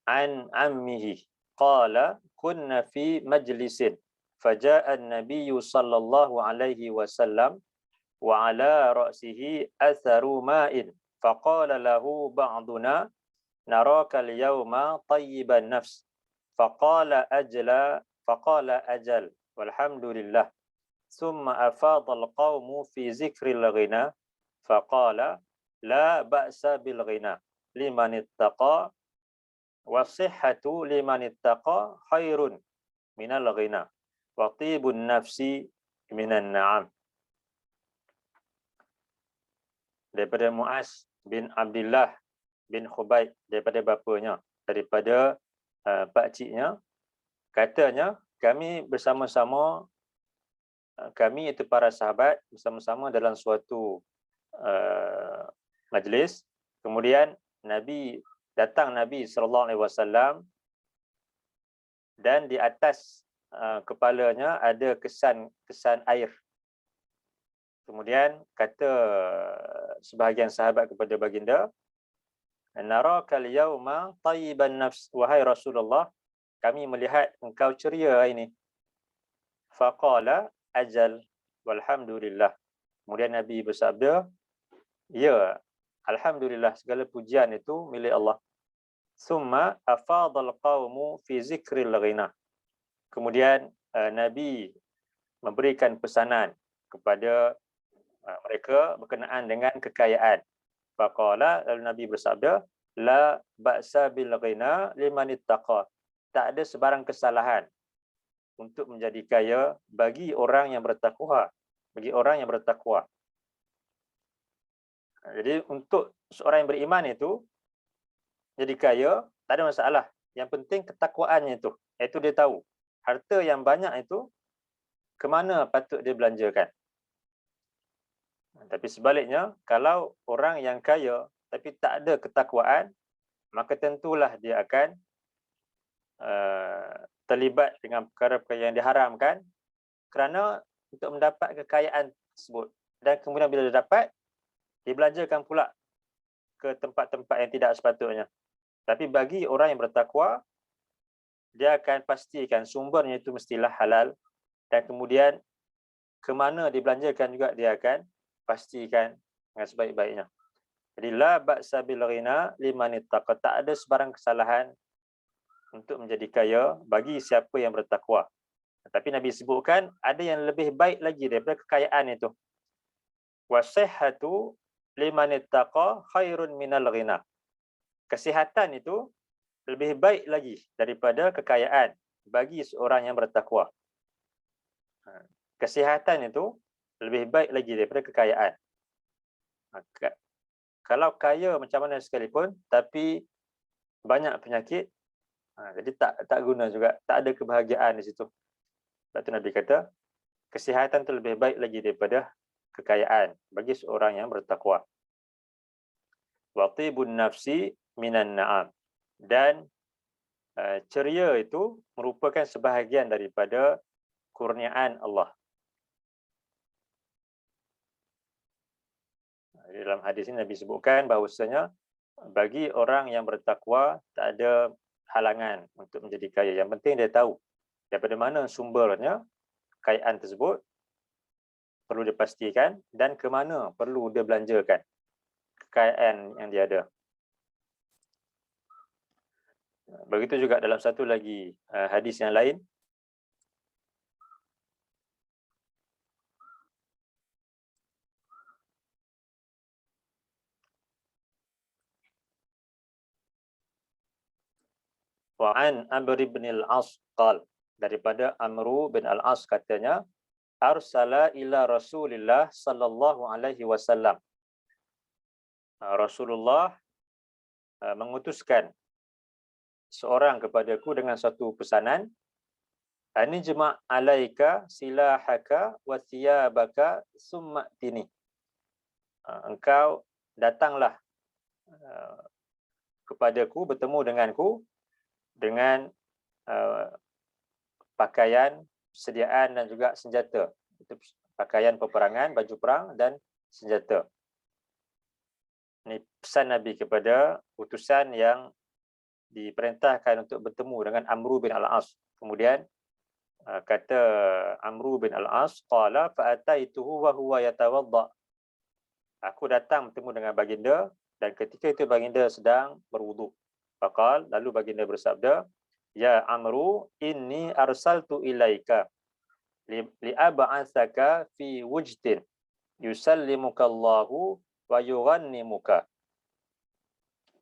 an ammihi qala kunna fi majlisin faja'a an-nabiy sallallahu alaihi wasallam wa ala ra'sihi atharu ma'in faqala lahu ba'duna naraka al-yawma tayyiban nafs faqala ajal walhamdulillah. ثم أفاض القوم في ذكر الغنى فقال لا بأس بالغنى لمن اتقى والصحة لمن اتقى خير من الغنى وطيب النفس من النعم. Daripada Muaz bin Abdullah bin Khubayb, daripada bapanya, daripada pakciknya, katanya kami bersama-sama, kami itu para sahabat bersama-sama dalam suatu majlis. Kemudian Nabi sallallahu alaihi wasallam, dan di atas kepalanya ada kesan air. Kemudian kata sebahagian sahabat kepada baginda, naraka al-yawma tayyiban nafs, wahai Rasulullah, kami melihat engkau ceria hari ini. Faqala ajal walhamdulillah. Kemudian Nabi bersabda, ya, alhamdulillah, segala pujian itu milik Allah. Summa afadal qaumu fi zikril ghina. Kemudian Nabi memberikan pesanan kepada mereka berkenaan dengan kekayaan. Faqala, lalu Nabi bersabda, la ba'sa bil ghina liman ittaqa. tak ada sebarang kesalahan untuk menjadi kaya bagi orang yang bertakwa. Bagi orang yang bertakwa. Jadi untuk seorang yang beriman itu jadi kaya, tak ada masalah. Yang penting ketakwaannya itu. Iaitu dia tahu harta yang banyak itu ke mana patut dia belanjakan. Tapi sebaliknya, kalau orang yang kaya tapi tak ada ketakwaan, maka tentulah dia akan terlibat dengan perkara-perkara yang diharamkan kerana untuk mendapat kekayaan tersebut. Dan kemudian bila dia dapat, dibelanjakan pula ke tempat-tempat yang tidak sepatutnya. Tapi bagi orang yang bertakwa, dia akan pastikan sumbernya itu mestilah halal, dan kemudian ke mana dibelanjakan juga dia akan pastikan dengan sebaik-baiknya. Jadi la ba'sa bil ghina liman ittaqa, tak ada sebarang kesalahan untuk menjadi kaya bagi siapa yang bertakwa. Tapi Nabi sebutkan ada yang lebih baik lagi daripada kekayaan itu. Wasihhatu liman ittaqa khairun minal ghina. Kesihatan itu lebih baik lagi daripada kekayaan bagi seorang yang bertakwa. Kesihatan itu lebih baik lagi daripada kekayaan. Kalau kaya macam mana sekalipun tapi banyak penyakit, jadi tak guna juga, tak ada kebahagiaan di situ. Sebab tu Nabi kata kesihatan itu lebih baik lagi daripada kekayaan bagi seorang yang bertakwa. Wa tibun nafsi minan na'am, dan ceria itu merupakan sebahagian daripada kurniaan Allah. Dalam hadis ini Nabi sebutkan bahawasanya bagi orang yang bertakwa tak ada halangan untuk menjadi kaya. Yang penting dia tahu daripada mana sumbernya kekayaan tersebut, perlu dipastikan, dan ke mana perlu dia belanjakan kekayaan yang dia ada. Begitu juga dalam satu lagi hadis yang lain, wa an Amr bin al-As qal, daripada Amru bin al-As katanya, arsala ila Rasulillah sallallahu alaihi wasallam. Rasulullah mengutuskan seorang kepadaku dengan satu pesanan, anijma' alaika silahaka wa thiyabaka summa tini. Engkau datanglah kepadaku, bertemu denganku dengan pakaian, persediaan dan juga senjata. Itu pakaian peperangan, baju perang dan senjata. Ini pesan Nabi kepada utusan yang diperintahkan untuk bertemu dengan Amru bin al-As. Kemudian kata Amru bin al-As, qala fa'ataituhu wa huwa yatawadda. Aku datang bertemu dengan baginda dan ketika itu baginda sedang berwuduk. Faqal, lalu baginda bersabda, ya Amru, inni arsaltu ilaika li'ab'atsaka fi wujdin yusallimukallahu wa yughannimuka.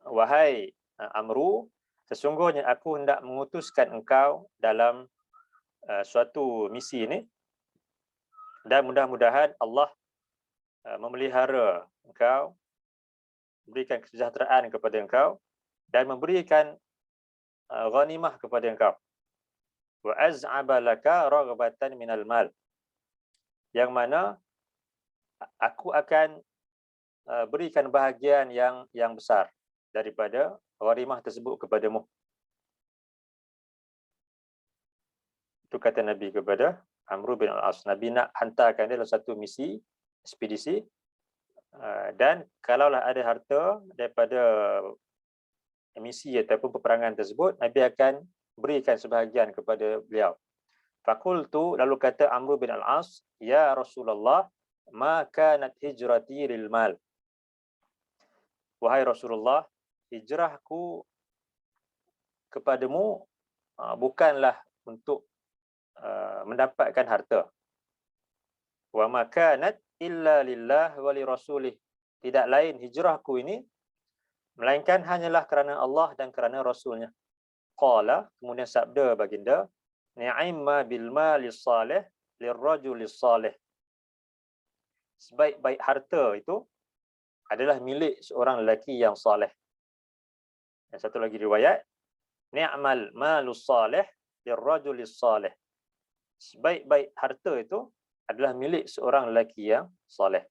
Wahai Amru, sesungguhnya aku hendak mengutuskan engkau dalam suatu misi ini, dan mudah-mudahan Allah memelihara engkau, memberikan kesejahteraan kepada engkau, dan memberikan ghanimah kepada engkau. Wa az'aba laka raghbatan minal mal, yang mana aku akan berikan bahagian yang besar daripada ghanimah tersebut kepadamu. Itu kata Nabi kepada Amr bin al-As. Nabi nak hantarkan dia dalam satu misi, ekspedisi, dan kalaulah ada harta daripada misi ataupun peperangan tersebut, Nabi akan berikan sebahagian kepada beliau. Fakultu, lalu kata Amr bin al-As, ya Rasulullah, ma kanat hijrati lil mal. Wahai Rasulullah, hijrahku kepadamu bukanlah untuk mendapatkan harta. Wa ma kanat illa lillah wa li rasulih. Tidak lain hijrahku ini melainkan hanyalah kerana Allah dan kerana Rasulnya. qala, kemudian sabda baginda, ni'imma bil malis salih lirrajulis salih. Sebaik-baik harta itu adalah milik seorang lelaki yang saleh. Yang satu lagi riwayat, ni'mal malus salih lirrajulis salih. Sebaik-baik harta itu adalah milik seorang lelaki yang saleh.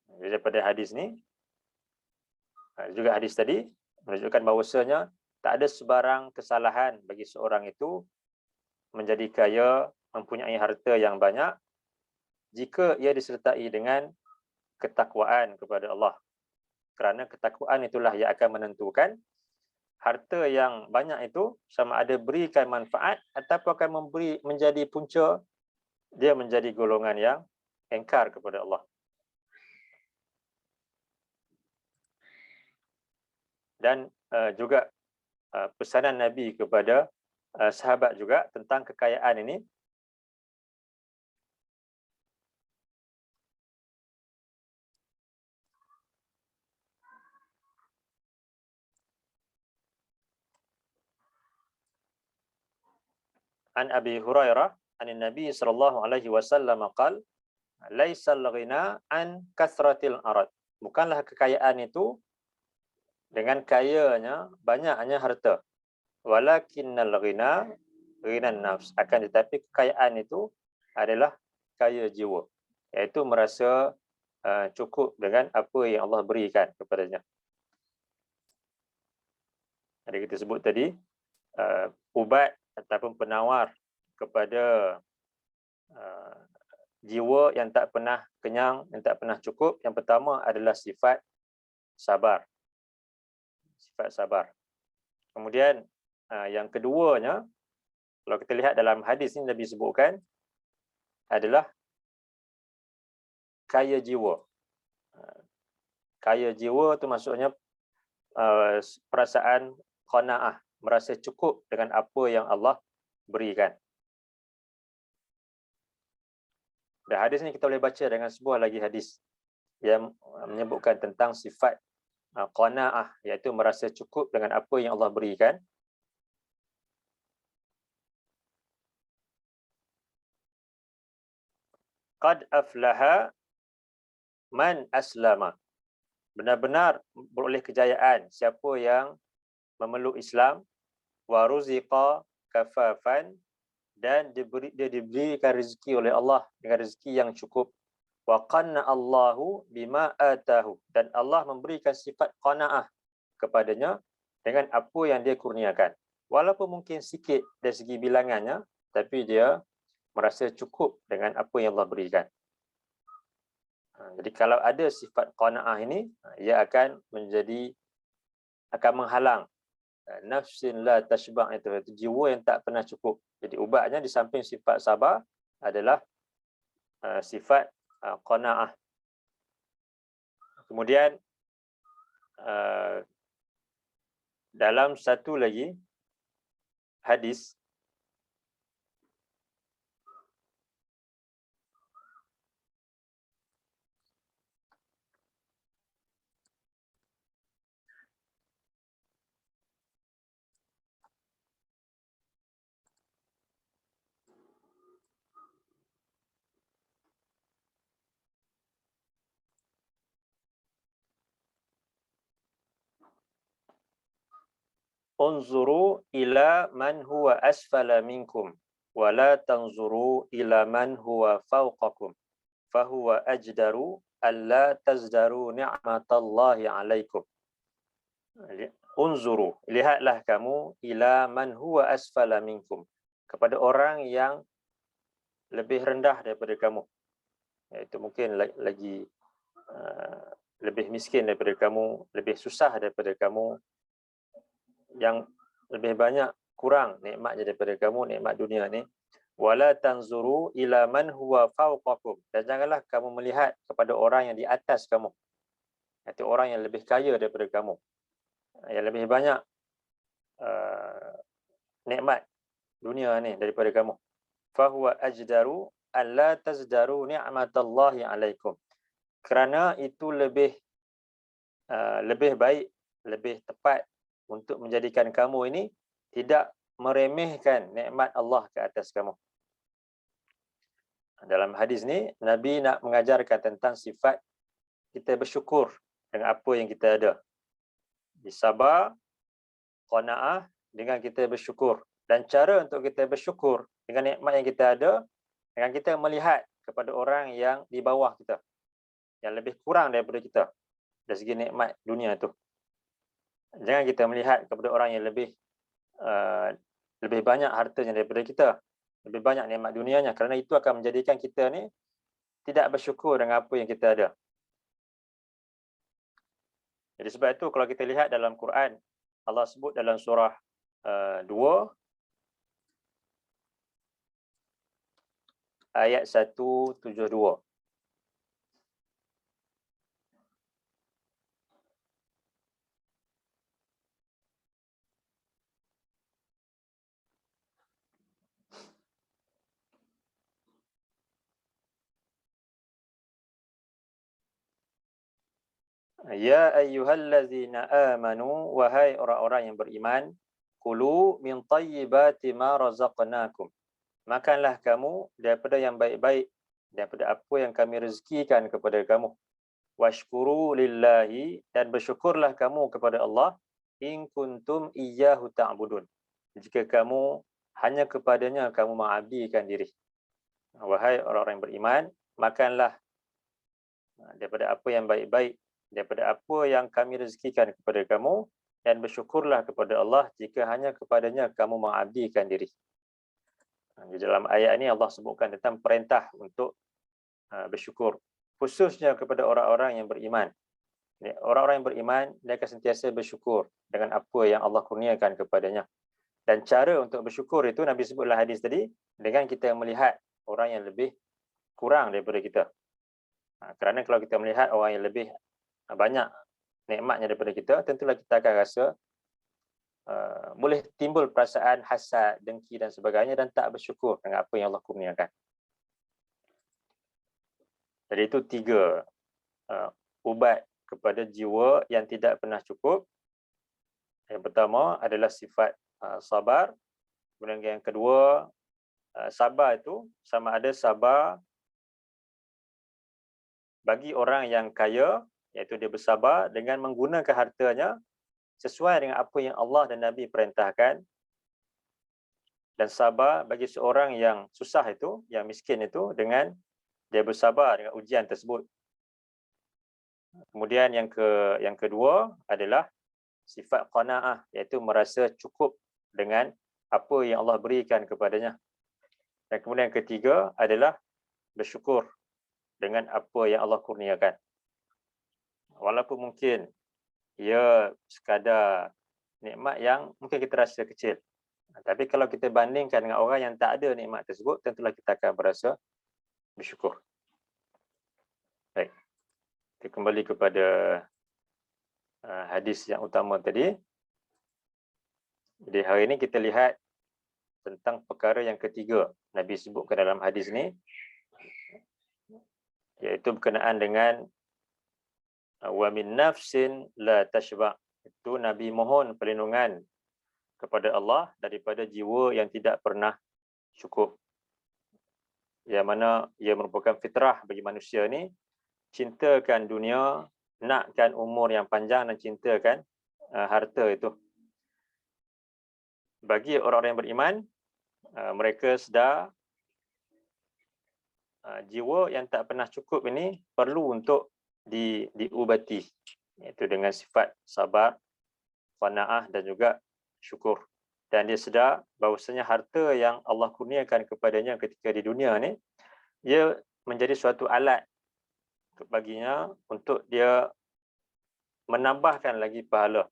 Daripada hadis ni, juga hadis tadi menunjukkan bahawasanya tak ada sebarang kesalahan bagi seorang itu menjadi kaya, mempunyai harta yang banyak, jika ia disertai dengan ketakwaan kepada Allah. Kerana ketakwaan itulah yang akan menentukan harta yang banyak itu sama ada berikan manfaat ataupun akan menjadi punca dia menjadi golongan yang engkar kepada Allah. Dan juga pesanan Nabi kepada sahabat juga tentang kekayaan ini. An Abi Hurairah an Nabi sallallahu alaihi wasallam qala laisal ghina an kasratil arad. Bukanlah kekayaan itu dengan kayanya banyaknya harta. Walakinnal ghina ghinan nafs. Akan tetapi kekayaan itu adalah kaya jiwa, iaitu merasa cukup dengan apa yang Allah berikan kepadanya. Ada kita sebut tadi ubat ataupun penawar kepada jiwa yang tak pernah kenyang, yang tak pernah cukup. Yang pertama adalah sifat sabar. Sifat sabar. Kemudian yang keduanya, kalau kita lihat dalam hadis ini Nabi sebutkan, adalah kaya jiwa. Kaya jiwa itu maksudnya perasaan qanaah, merasa cukup dengan apa yang Allah berikan. Dan hadis ini kita boleh baca dengan sebuah lagi hadis yang menyebutkan tentang sifat qanaah, iaitu merasa cukup dengan apa yang Allah berikan. Qad aflaha man aslama. Benar-benar beroleh kejayaan siapa yang memeluk Islam, wa ruziqa kafafan, dan dia diberikan rezeki oleh Allah dengan rezeki yang cukup. Wa qanna Allahu bima atahu, dan Allah memberikan sifat qanaah kepadanya dengan apa yang dia kurniakan. Walaupun mungkin sikit dari segi bilangannya, tapi dia merasa cukup dengan apa yang Allah berikan. Jadi kalau ada sifat qanaah ini, ia akan menghalang nafsin la tashba', itu jiwa yang tak pernah cukup. Jadi ubatnya di samping sifat sabar adalah sifat qanaah. Kemudian dalam satu lagi hadis, unzuru ila man huwa asfala minkum wa la tanzuru ila man huwa fawqakum fahuwa ajdaru alla tazdaru ni'matallahi alaikum. Unzuru, lihatlah kamu, ila man huwa asfala minkum, kepada orang yang lebih rendah daripada kamu, iaitu mungkin lagi lebih miskin daripada kamu, lebih susah daripada kamu, yang lebih banyak kurang nikmatnya daripada kamu, nikmat dunia ni. Wala tanzuru ila man huwa fawqakum, dan janganlah kamu melihat kepada orang yang di atas kamu, iaitu orang yang lebih kaya daripada kamu, yang lebih banyak nikmat dunia ni daripada kamu. Fahuwa ajdaru alla tazdaru ni'matallahi alaikum, kerana itu lebih baik, lebih tepat untuk menjadikan kamu ini tidak meremehkan nikmat Allah ke atas kamu. Dalam hadis ni, Nabi nak mengajarkan tentang sifat kita bersyukur dengan apa yang kita ada. Sabar, qanaah dengan kita bersyukur. Dan cara untuk kita bersyukur dengan nikmat yang kita ada, dengan kita melihat kepada orang yang di bawah kita, yang lebih kurang daripada kita dari segi nikmat dunia tu. Jangan kita melihat kepada orang yang lebih banyak hartanya daripada kita, lebih banyak nikmat dunianya, kerana itu akan menjadikan kita ni tidak bersyukur dengan apa yang kita ada. Jadi sebab itu kalau kita lihat dalam Quran, Allah sebut dalam surah 2 ayat 172. Ya ayyuhallazina amanu, wahai orang-orang yang beriman, kulu min tayyibati ma razaqnakum. Makanlah kamu daripada yang baik-baik, daripada apa yang kami rezekikan kepada kamu. Washkuru lillahi, dan bersyukurlah kamu kepada Allah, in kuntum iyyahu ta'budun. Jika kamu hanya kepadanya kamu mengabdikan diri. Wahai orang-orang yang beriman, makanlah daripada apa yang baik-baik, daripada apa yang kami rezekikan kepada kamu, dan bersyukurlah kepada Allah jika hanya kepadanya kamu mengabdikan diri. Di dalam ayat ini Allah sebutkan tentang perintah untuk bersyukur, khususnya kepada orang-orang yang beriman. Orang-orang yang beriman, dia akan sentiasa bersyukur dengan apa yang Allah kurniakan kepadanya. Dan cara untuk bersyukur itu, Nabi sebutlah hadis tadi, dengan kita melihat orang yang lebih kurang daripada kita. Kerana kalau kita melihat orang yang lebih banyak nikmatnya daripada kita, tentulah kita akan rasa boleh timbul perasaan hasad, dengki dan sebagainya, dan tak bersyukur dengan apa yang Allah kurniakan. Jadi itu 3 ubat kepada jiwa yang tidak pernah cukup. Yang pertama adalah sifat sabar. Kemudian yang kedua, sabar itu sama ada sabar bagi orang yang kaya, iaitu dia bersabar dengan menggunakan hartanya sesuai dengan apa yang Allah dan Nabi perintahkan, dan sabar bagi seorang yang susah itu, yang miskin itu, dengan dia bersabar dengan ujian tersebut. Kemudian yang kedua adalah sifat qanaah, iaitu merasa cukup dengan apa yang Allah berikan kepadanya. Dan kemudian yang ketiga adalah bersyukur dengan apa yang Allah kurniakan. Walaupun mungkin ia sekadar nikmat yang mungkin kita rasa kecil, tapi kalau kita bandingkan dengan orang yang tak ada nikmat tersebut, tentulah kita akan berasa bersyukur. Baik, kita kembali kepada hadis yang utama tadi. Jadi hari ini kita lihat tentang perkara yang ketiga Nabi sebutkan dalam hadis ni, iaitu berkenaan dengan wa min nafsin la tashba. Itu Nabi mohon perlindungan kepada Allah daripada jiwa yang tidak pernah cukup, yang mana ia merupakan fitrah bagi manusia ni, cintakan dunia, nakkan umur yang panjang, dan cintakan harta itu. Bagi orang-orang yang beriman, mereka sedar jiwa yang tak pernah cukup ini perlu untuk diubati, iaitu dengan sifat sabar, qanaah dan juga syukur. Dan dia sedar bahawasanya harta yang Allah kurniakan kepadanya ketika di dunia ni, ia menjadi suatu alat baginya untuk dia menambahkan lagi pahala.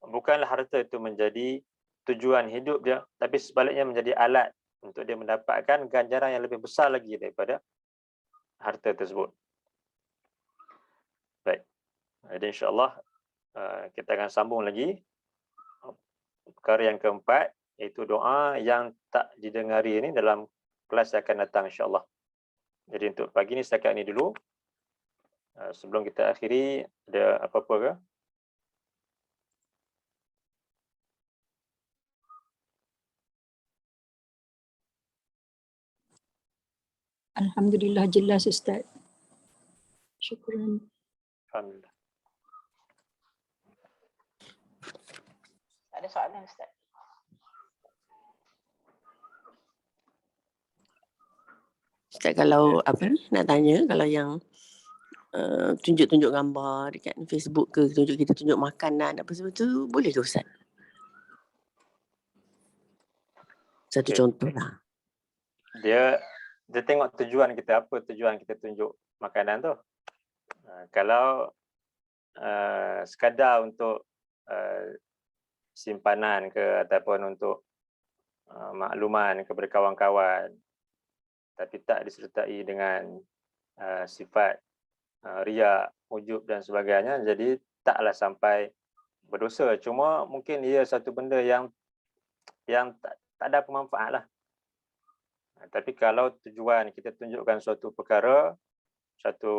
Bukanlah harta itu menjadi tujuan hidup dia, tapi sebaliknya menjadi alat untuk dia mendapatkan ganjaran yang lebih besar lagi daripada harta tersebut. Baik, jadi insya-Allah kita akan sambung lagi perkara yang keempat, iaitu doa yang tak didengari ini dalam kelas yang akan datang insya-Allah. Jadi untuk pagi ni setakat ini dulu. Sebelum kita akhiri, ada apa-apa ke? Alhamdulillah jelas Ustaz. Syukran. Alhamdulillah. Ada soalan Ustaz? Ustaz, kalau apa ni nak tanya, kalau yang tunjuk-tunjuk gambar dekat Facebook ke, kita tunjuk makanan apa semua tu, boleh ke Ustaz? Satu contoh lah. Dia tengok tujuan kita, apa tujuan kita tunjuk makanan tu. Kalau sekadar untuk simpanan ke ataupun untuk makluman kepada kawan-kawan, tapi tak disertai dengan sifat riak, ujub dan sebagainya, jadi taklah sampai berdosa. Cuma mungkin ia satu benda yang tak ada pemanfaat lah. Tapi kalau tujuan kita tunjukkan suatu perkara, satu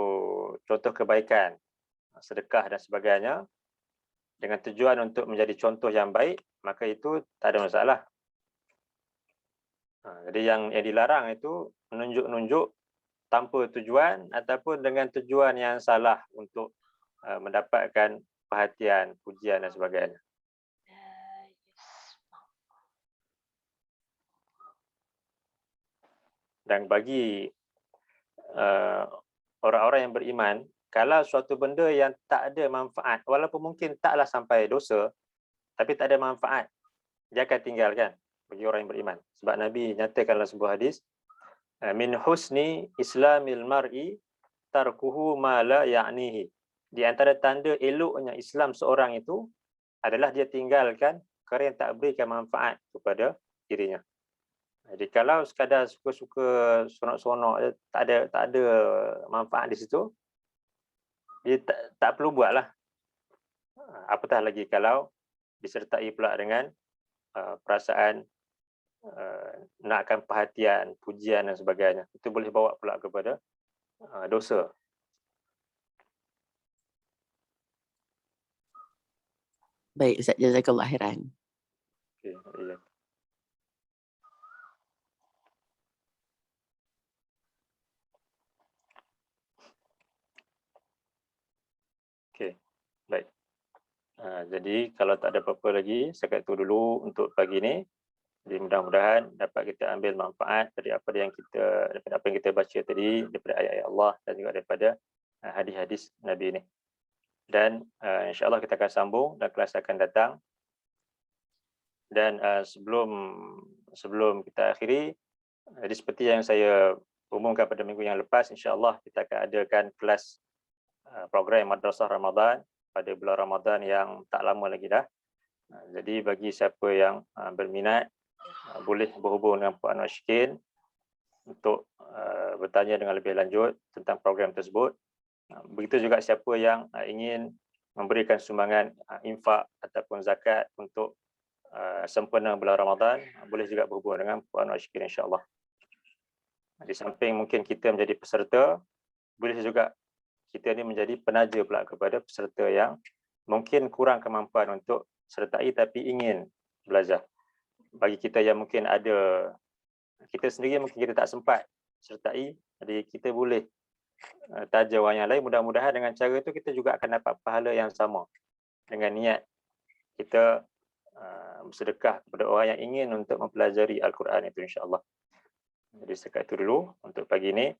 contoh kebaikan, sedekah dan sebagainya, dengan tujuan untuk menjadi contoh yang baik, maka itu tak ada masalah. Jadi yang dilarang itu menunjuk-nunjuk tanpa tujuan ataupun dengan tujuan yang salah untuk mendapatkan perhatian, pujian dan sebagainya. Dan bagi orang-orang yang beriman, kalau suatu benda yang tak ada manfaat, walaupun mungkin taklah sampai dosa, tapi tak ada manfaat, dia akan tinggalkan bagi orang yang beriman. Sebab Nabi nyatakan dalam sebuah hadis, min husni islamil mar'i tarkuhu ma la ya'nihi. Di antara tanda eloknya Islam seorang itu adalah dia tinggalkan perkara yang tak berikan manfaat kepada dirinya. Jadi kalau sekadar suka-suka sonok-sonok, tak ada manfaat di situ, dia tak perlu buatlah. Apatah lagi kalau disertai pula dengan perasaan nakkan perhatian, pujian dan sebagainya. Itu boleh bawa pula kepada dosa. Baik Ustaz, jazakallah khairan. Okay, iya. Okey, baik. Jadi kalau tak ada apa-apa lagi, setakat itu dulu untuk pagi ini. Jadi mudah-mudahan dapat kita ambil manfaat dari apa yang kita baca tadi, daripada ayat-ayat Allah dan juga daripada hadis-hadis Nabi ini. Dan insya-Allah kita akan sambung dan kelas akan datang. Dan sebelum kita akhiri, jadi seperti yang saya umumkan pada minggu yang lepas, insya-Allah kita akan adakan kelas program Madrasah Ramadan pada bulan Ramadan yang tak lama lagi dah. Jadi bagi siapa yang berminat, boleh berhubung dengan Puan Anwar Shikin untuk bertanya dengan lebih lanjut tentang program tersebut. Begitu juga siapa yang ingin memberikan sumbangan infak ataupun zakat untuk sempena bulan Ramadan, boleh juga berhubung dengan Puan Anwar Shikin, insya-Allah. Di samping mungkin kita menjadi peserta, boleh juga kita ni menjadi penaja pula kepada peserta yang mungkin kurang kemampuan untuk sertai tapi ingin belajar. Bagi kita yang mungkin ada, kita sendiri mungkin kita tak sempat sertai, jadi kita boleh taja orang yang lain. Mudah-mudahan dengan cara itu kita juga akan dapat pahala yang sama dengan niat kita bersedekah kepada orang yang ingin untuk mempelajari Al-Quran itu, insya-Allah. Jadi setakat itu dulu untuk pagi ini.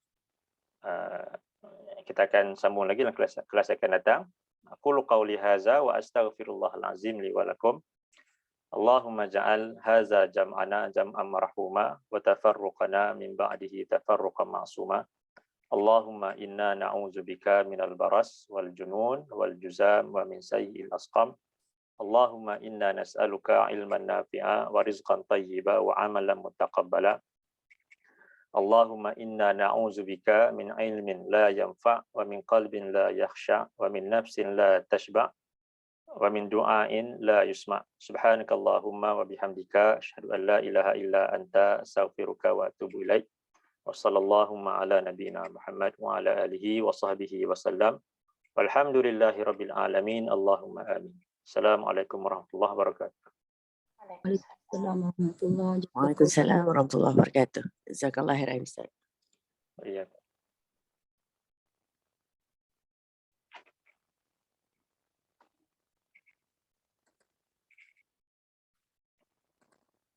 Kita akan sambung lagi dalam kelas akan datang. Aqulu qawli hadza wa astaghfirullahal azim li wa lakum. Allahumma ja'al hadza jam'ana jam'an marhuma wa tafarruqana min ba'dihi tafarruqan ma'suma. Allahumma inna na'udzubika minal baras wal junun wal juzam wa min sayyi'il asqam. Allahumma inna nas'aluka ilman nafi'a wa rizqan tayyiba wa amalan mutaqabbala. Allahumma inna na'udzubika min ilmin la yanfa' wa min qalbin la yakhsha' wa min nafsin la tashba' wa min du'ain la yusma'. Subhanakallahumma wa bihamdika asyhadu an la ilaha illa anta astaghfiruka wa atubu ilaik. Wa sallallahu ala nabiyyina Muhammad wa ala alihi wa sahbihi wa sallam. Walhamdulillahi rabbil alamin. Allahumma amin. Assalamualaikum warahmatullahi wabarakatuh. Waalaikumsalam warahmatullahi wabarakatuh. Waalaikumsalam warahmatullahi wabarakatuh. Jazakallah khairan Ustaz. Iya.